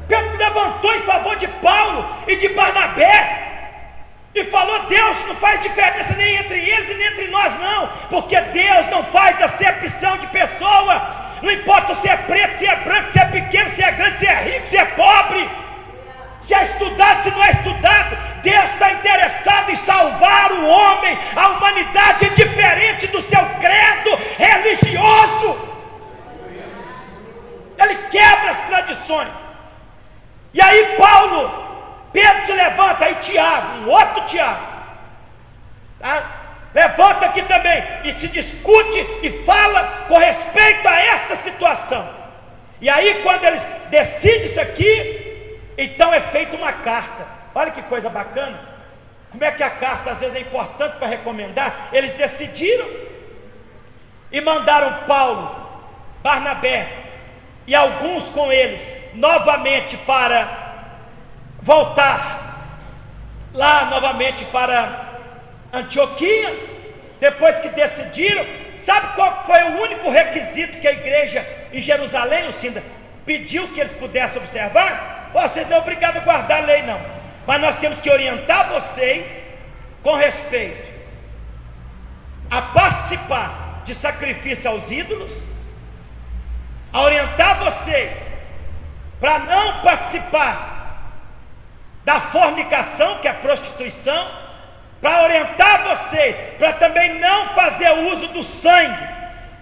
Pedro levantou em favor de Paulo e de Barnabé e falou: Deus não faz diferença nem entre eles e nem entre nós, não, porque Deus não faz acepção de pessoa. Não importa se é preto, se é branco, se é pequeno, se é grande, se é rico, se é pobre, se é estudado, se não é estudado. Deus está interessado em salvar o homem, a humanidade, indiferente do seu credo religioso. Ele quebra as tradições. E aí Pedro se levanta, aí Tiago, um outro Tiago, tá? Levanta aqui também e se discute e fala com respeito a esta situação. E aí quando eles decidem isso aqui, então é feita uma carta. Olha que coisa bacana. Como é que a carta às vezes é importante para recomendar. Eles decidiram e mandaram Paulo, Barnabé e alguns com eles novamente para voltar lá novamente para Antioquia. Depois que decidiram, sabe qual foi o único requisito que a igreja em Jerusalém, Lucinda? pediu que eles pudessem observar, vocês não são obrigados a guardar a lei não, mas nós temos que orientar vocês com respeito a participar de sacrifício aos ídolos, a orientar vocês para não participar da fornicação, que é a prostituição, para orientar vocês para também não fazer uso do sangue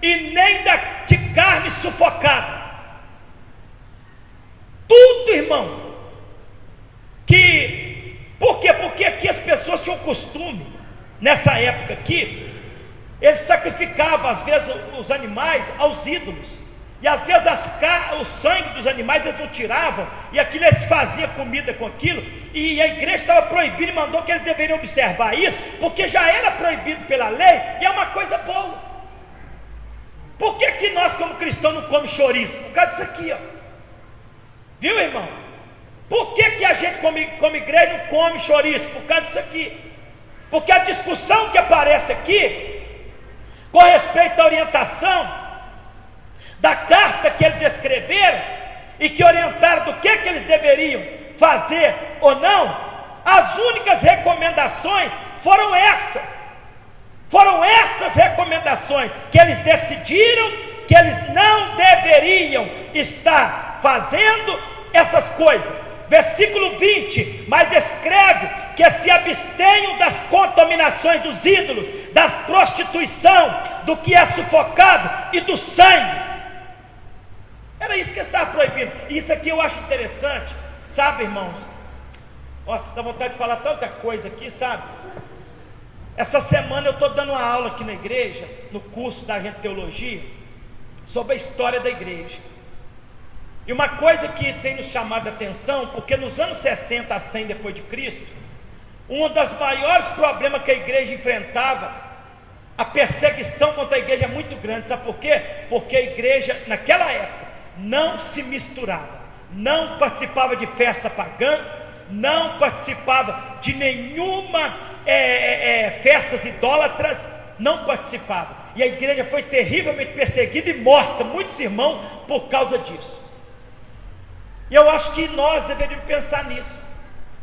e nem de carne sufocada. Tudo, irmão, por quê? Porque aqui as pessoas tinham costume, nessa época aqui, eles sacrificavam às vezes os animais aos ídolos, e às vezes o sangue dos animais eles não tiravam, e aquilo eles faziam comida com aquilo, e a igreja estava proibindo e mandou que eles deveriam observar isso, porque já era proibido pela lei, e é uma coisa boa. Por que nós como cristãos não comemos chouriço? Por causa disso aqui, ó. Viu, irmão? Por que a gente como igreja não come chouriço? Por causa disso aqui. Porque a discussão que aparece aqui, com respeito à orientação da carta que eles escreveram, e que orientaram do que eles deveriam fazer ou não, as únicas recomendações foram essas. Foram essas recomendações que eles decidiram que eles não deveriam estar fazendo essas coisas. Versículo 20: mas escreve que se abstenham das contaminações dos ídolos, da prostituição, do que é sufocado e do sangue. Era isso que estava proibido. Isso aqui eu acho interessante, sabe, irmãos? Nossa, dá vontade de falar tanta coisa aqui, sabe? Essa semana eu estou dando uma aula aqui na igreja, no curso da gente teologia, sobre a história da igreja. E uma coisa que tem nos chamado a atenção, porque nos anos 60 a 100 depois de Cristo, um dos maiores problemas que a igreja enfrentava, a perseguição contra a igreja é muito grande. Sabe por quê? Porque a igreja naquela época não se misturava, não participava de festa pagã, não participava de nenhuma festas idólatras, não participava, e a igreja foi terrivelmente perseguida e morta, muitos irmãos, por causa disso. E eu acho que nós deveríamos pensar nisso,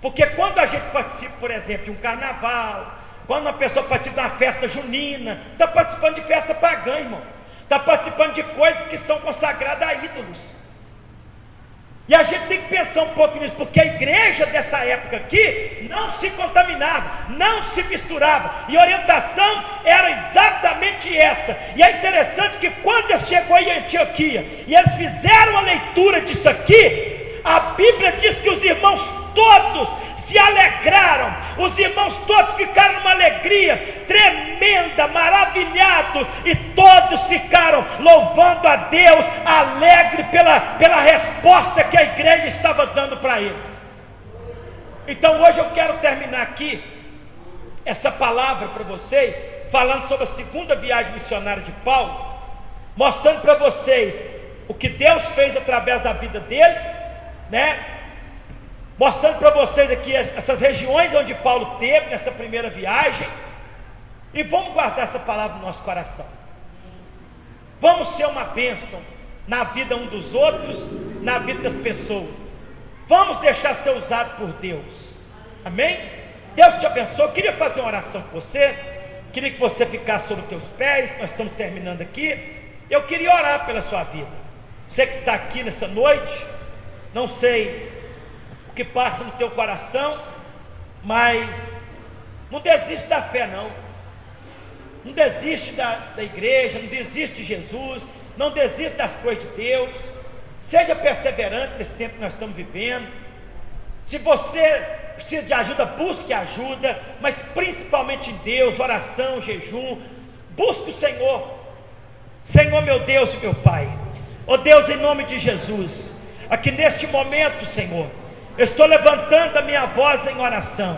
porque quando a gente participa, por exemplo, de um carnaval, quando uma pessoa participa de uma festa junina, está participando de festa pagã, irmão, está participando de coisas que são consagradas a ídolos. E a gente tem que pensar um pouco nisso, porque a igreja dessa época aqui não se contaminava, não se misturava, e a orientação era exatamente essa. E é interessante que quando eles chegou em Antioquia e eles fizeram a leitura disso aqui, a Bíblia diz que os irmãos todos se alegraram, os irmãos todos ficaram numa alegria tremenda, maravilhados, e todos ficaram louvando a Deus, alegre pela resposta que a igreja estava dando para eles. Então hoje eu quero terminar aqui essa palavra para vocês, falando sobre a segunda viagem missionária de Paulo, mostrando para vocês o que Deus fez através da vida dele, né? Mostrando para vocês aqui essas regiões onde Paulo teve nessa primeira viagem, e vamos guardar essa palavra no nosso coração. Vamos ser uma bênção na vida um dos outros, na vida das pessoas. Vamos deixar ser usado por Deus. Amém? Deus te abençoe. Eu queria fazer uma oração com você. Queria que você ficasse sobre os teus pés. Nós estamos terminando aqui. Eu queria orar pela sua vida. Você que está aqui nessa noite, não sei o que passa no teu coração, mas não desiste da fé não. Não desiste da igreja, não desiste de Jesus, não desiste das coisas de Deus. Seja perseverante nesse tempo que nós estamos vivendo. Se você precisa de ajuda, busque ajuda, mas principalmente em Deus, oração, jejum. Busque o Senhor. Senhor meu Deus e meu Pai, ó Deus, em nome de Jesus, aqui neste momento, Senhor, eu estou levantando a minha voz em oração,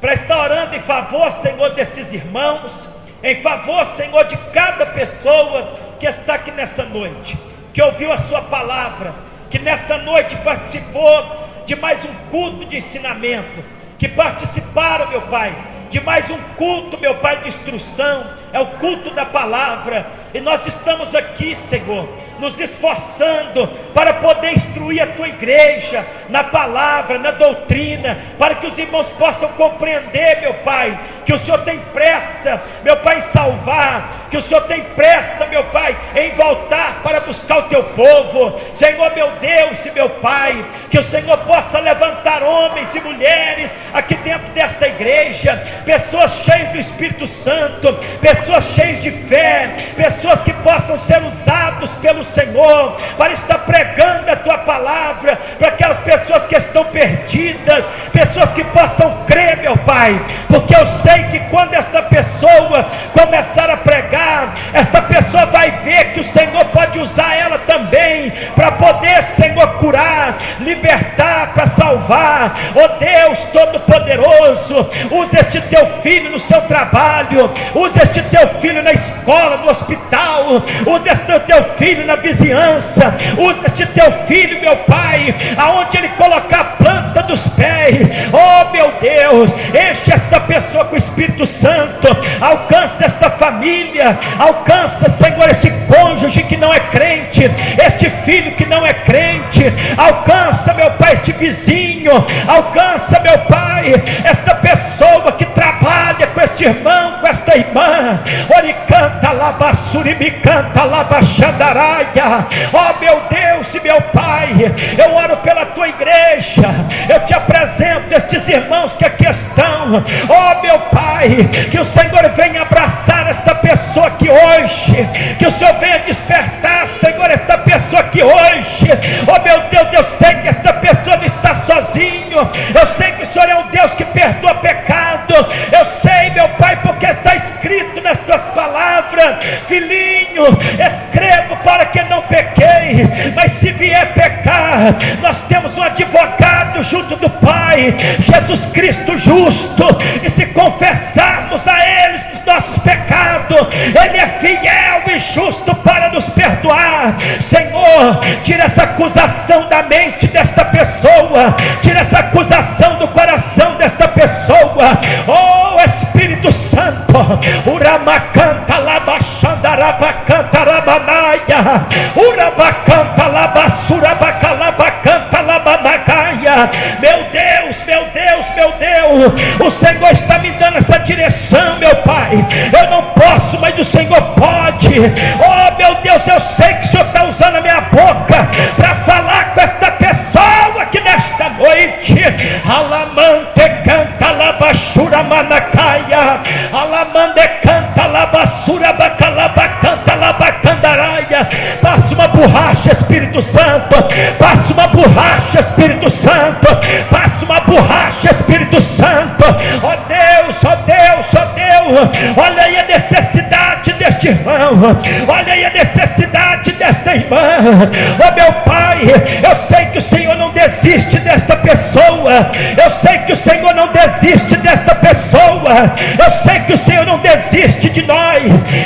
para estar orando em favor, Senhor, desses irmãos, em favor, Senhor, de cada pessoa que está aqui nessa noite, que ouviu a sua palavra, que nessa noite participou de mais um culto de ensinamento, que participaram, meu Pai, de mais um culto, meu Pai, de instrução, é o culto da palavra, e nós estamos aqui, Senhor, nos esforçando para poder instruir a tua igreja na palavra, na doutrina, para que os irmãos possam compreender, meu Pai, que o Senhor tem pressa, meu Pai, em salvar, que o Senhor tem pressa, meu Pai, em voltar para buscar o teu povo. Senhor, meu Deus e meu Pai, que o Senhor possa levantar homens e mulheres aqui dentro desta igreja, pessoas cheias do Espírito Santo, pessoas cheias de fé, pessoas que possam ser usados pelo Senhor para estar pregando a tua palavra para aquelas pessoas que estão perdidas, pessoas que possam crer, meu Pai, porque eu sei que quando esta pessoa começar a pregar, esta pessoa vai ver que o Senhor pode usar ela também para poder, Senhor, curar, libertar, para salvar. Oh Deus Todo-Poderoso, usa este teu filho no seu trabalho, usa este teu filho na escola, no hospital, usa este teu filho na vizinhança, usa este teu filho, meu Pai, aonde ele colocar a planta dos pés. Oh meu Deus, enche esta pessoa com o Espírito Santo, alcança esta família, alcança, Senhor, esse cônjuge que não é crente, este filho que não é crente, alcança, meu Pai, este vizinho, alcança, meu Pai, esta pessoa que trabalha com este irmão, com esta irmã. Oricanta labassuri, me canta labaxandaraia. Oh meu Deus e meu Pai, eu oro pela tua igreja, eu te apresento estes irmãos que aqui estão. Oh meu Pai, que o Senhor venha abraçar esta pessoa aqui hoje, que o Senhor venha despertar, Senhor, esta pessoa aqui hoje. Oh meu Deus, eu sei que esta pessoa não está sozinho, eu sei que o Senhor é um Deus que perdoa pecado, eu sei, meu Pai, porque está escrito nas tuas palavras: filhinho, escrevo para que não pequeis, mas se vier pecar, nós temos um advogado junto do Pai, Jesus Cristo justo, e se confessarmos a Ele os nossos pecados, Ele é fiel e justo para nos perdoar. Senhor, tira essa acusação da mente desta pessoa, tira essa acusação do coração desta pessoa. Oh Espírito Santo, uramacanta labaxandarabacanta rabanaia, urabacanta labassurabacalabacanta labanacaia. Meu Deus, meu Deus, meu Deus, o Senhor está me dando essa direção, meu Pai. Eu não posso, mas o Senhor pode. Oh meu Deus, eu sei que o Senhor está usando a minha boca para falar com esta pessoa aqui nesta noite. Alamante canta labachura manacaia, alamande canta labassura bacalabacanta labacandaraia. Passa uma borracha, Espírito Santo, passa uma borracha, Espírito Santo, passa uma borracha, Espírito Santo. Ó Deus, ó Deus, ó Deus, olha aí a necessidade deste irmão, olha aí a necessidade desta irmã. Ó meu Pai, eu sei que o Senhor não desiste desta pessoa, eu sei que o Senhor não desiste desta pessoa, eu sei que o Senhor não desiste de nós,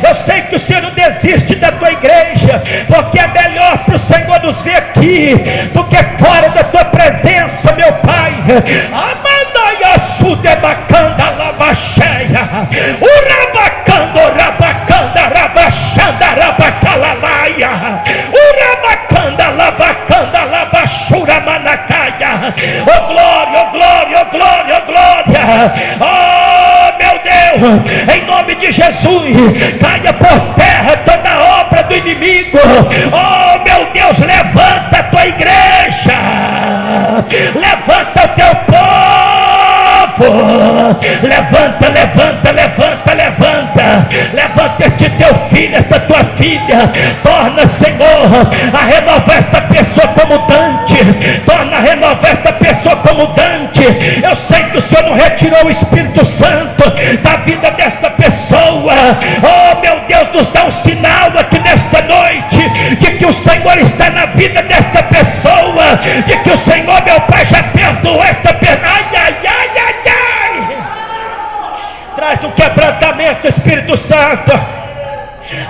eu sei que o Senhor não desiste da tua igreja, porque é melhor para o Senhor nos ver aqui do que fora da tua presença, meu Pai. Amandaia sudebacanda labacheia, urabacanda rabacanda rabachanda rabacalalaia, urabacanda labacanda labachura manacaia. Oh glória, oh glória, oh glória, oh glória. Oh meu Deus, em nome de Jesus, caia por terra toda obra do inimigo. Oh meu Deus, levanta a tua igreja, levanta o teu povo, levanta, levanta, levanta, levanta, levanta este teu filho, esta tua filha, torna, Senhor, a renovar esta pessoa como Dante, torna a renovar esta pessoa como Dante. Eu sei que o Senhor não retirou o Espírito Santo da vida desta pessoa. Oh meu Deus, nos dá um sinal aqui nesta noite de que o Senhor está na vida desta pessoa, de que o Senhor, meu Pai, já perdoou esta pessoa. Ai, ai, ai, ai, ai. Traz um quebrantamento, Espírito Santo,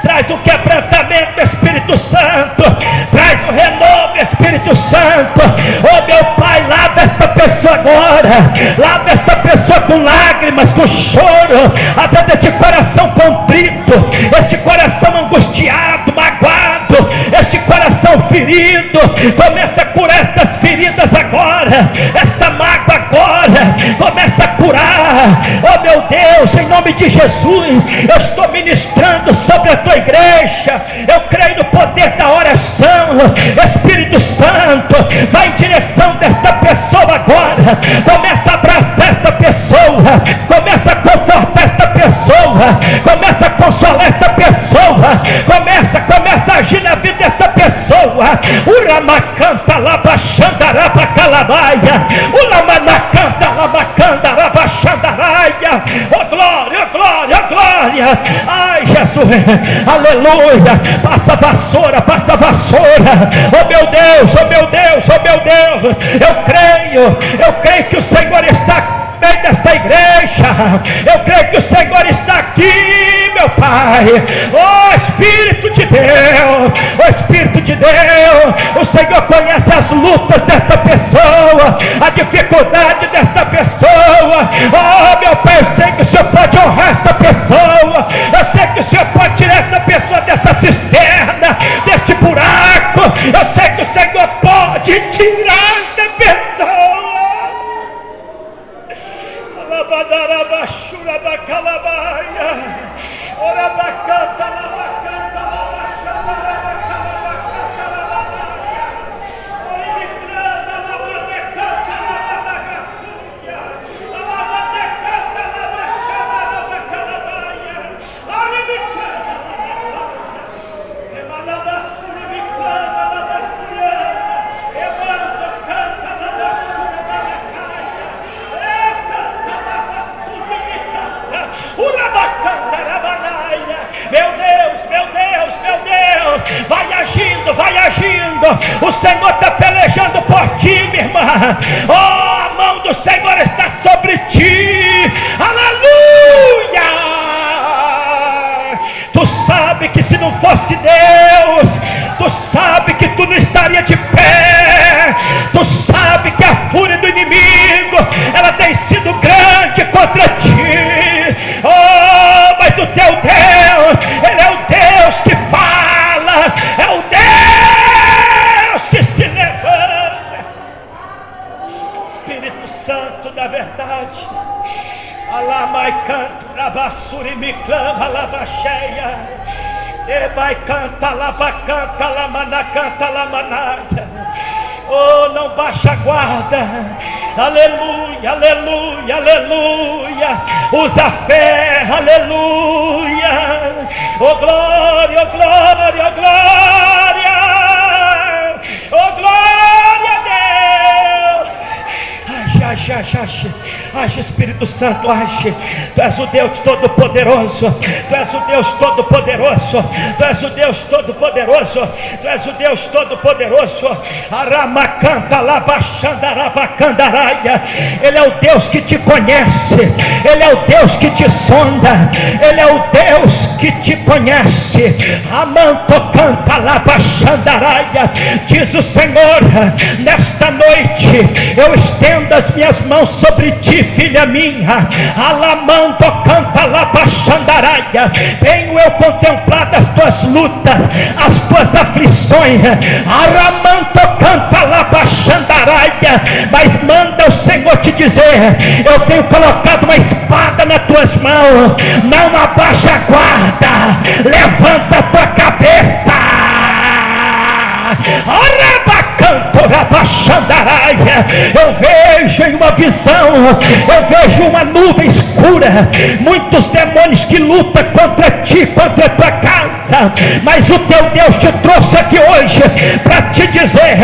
traz um quebrantamento, Espírito Santo, traz um renovo, Espírito Santo. Oh meu Pai, lava esta pessoa agora, lava esta pessoa com lágrimas, com choro, até deste coração contrito, este coração angustiado, magoado, este coração ferido. Começa a curar estas feridas agora, esta mágoa agora, começa a curar. Oh meu Deus, em nome de Jesus, eu estou ministrando sobre a tua igreja. Eu creio no poder da oração. Espírito Santo, vai em direção desta pessoa agora. Começa a abraçar esta pessoa, começa a confortar esta pessoa, começa a consolar esta pessoa, começa a agir na vida desta pessoa. Uramacanta labaxandaraba calabaia, ulamanacanta labacanda rabaxandaraia. Oh glória, oh glória, oh glória. Ai Jesus, aleluia. Passa a vassoura, passa a vassoura. Oh meu Deus, oh meu Deus, oh meu Deus. Eu creio que o Senhor está meio desta igreja. Eu creio que o Senhor está aqui, meu Pai. Oh Espírito de Deus, oh Espírito de Deus, o Senhor conhece as lutas desta pessoa, a dificuldade desta pessoa. Oh meu Pai, eu sei que o Senhor pode honrar esta pessoa. Eu sei que o Senhor pode tirar esta pessoa dessa cisterna, deste buraco. Eu sei que o Senhor pode tirar esta pessoa. Alabadarabashura bacalabaia, orabacanta labacanta labachanda labacalabacanta labaia, orimigranda labadecanta labadagaçuia, labadecanta labachanda labacalabaia, orimigranda labacanta, emanadassuri migranda labasturiana, evando canta labachura balacaia, meu Deus, meu Deus, meu Deus, vai agindo, vai agindo. O Senhor está pelejando por ti, minha irmã. Oh, a mão do Senhor está sobre ti. Aleluia. Tu sabe que se não fosse Deus, tu sabe que tu não estaria de pé. Tu sabe que a fúria do inimigo, ela tem sido grande contra ti. Oh, mas o teu Deus, Ele é o Deus que fala, é o Deus que se levanta. Espírito Santo da verdade, Alamai canto, Rabassuri me clama, Lavacheia, Ebai canta, Lavacanta, Lamanacanta, Lamanada. Oh, não baixa a guarda. Aleluia, aleluia, aleluia. Usa a fé, aleluia. Oh glória, oh glória, oh glória. Oh glória a Deus. Age, Espírito Santo, age. Tu és o Deus Todo-Poderoso. Tu és o Deus Todo-Poderoso. Tu és o Deus Todo-Poderoso. Tu és o Deus Todo-Poderoso. Aramacanta, labachandarabacandaраia. Ele é o Deus que te conhece. Ele é o Deus que te sonda. Ele é o Deus que te conhece. Amantocanta, labachandaraia. Diz o Senhor, nesta noite eu estendo as minhas mãos sobre ti, filha minha. Alamando canta labachandaraia. Tenho eu contemplado as tuas lutas, as tuas aflições. Aramando canta labachandaraia. Mas manda o Senhor te dizer: eu tenho colocado uma espada nas tuas mãos. Não abaixa a guarda, levanta a tua cabeça. Eu vejo em uma visão, eu vejo uma nuvem escura, muitos demônios que lutam contra ti, contra a tua casa. Mas o teu Deus te trouxe aqui hoje para te dizer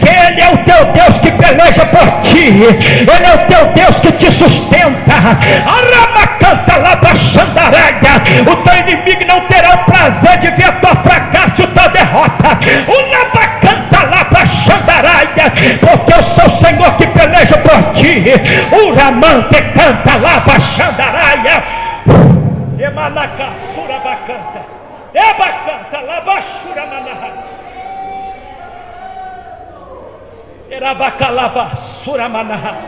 que Ele é o teu Deus que peleja por ti. Ele é o teu Deus que te sustenta. O teu inimigo não terá o prazer de ver a tua fracasso e a tua derrota. Porque eu sou o Senhor que peleja por ti. Uramante canta labachandaraia. Emanaka surabacanta. Ebacanta labachura manahara. Erabacalava suramanahas.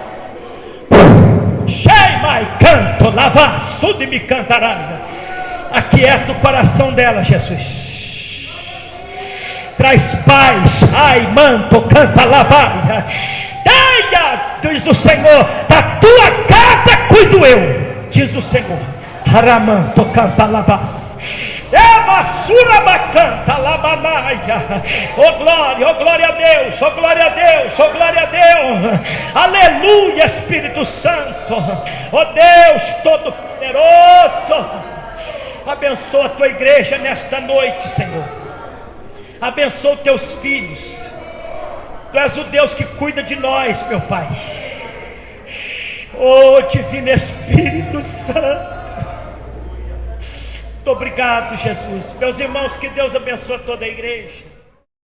Sheimai canto lava sudimi cantaraya. Aquieta o coração dela, Jesus. traz paz. Ai, manto, canta, lavaia. Diz o Senhor, da tua casa cuido eu, diz o Senhor. Haramanto, canta, lavas. Oh glória a Deus, oh glória a Deus, oh glória a Deus, aleluia, Espírito Santo, oh Deus Todo-Poderoso, abençoa a tua igreja nesta noite, Senhor, abençoa os teus filhos, tu és o Deus que cuida de nós, meu Pai, oh Divino Espírito Santo. Muito obrigado, Jesus. Meus irmãos, que Deus abençoe toda a igreja.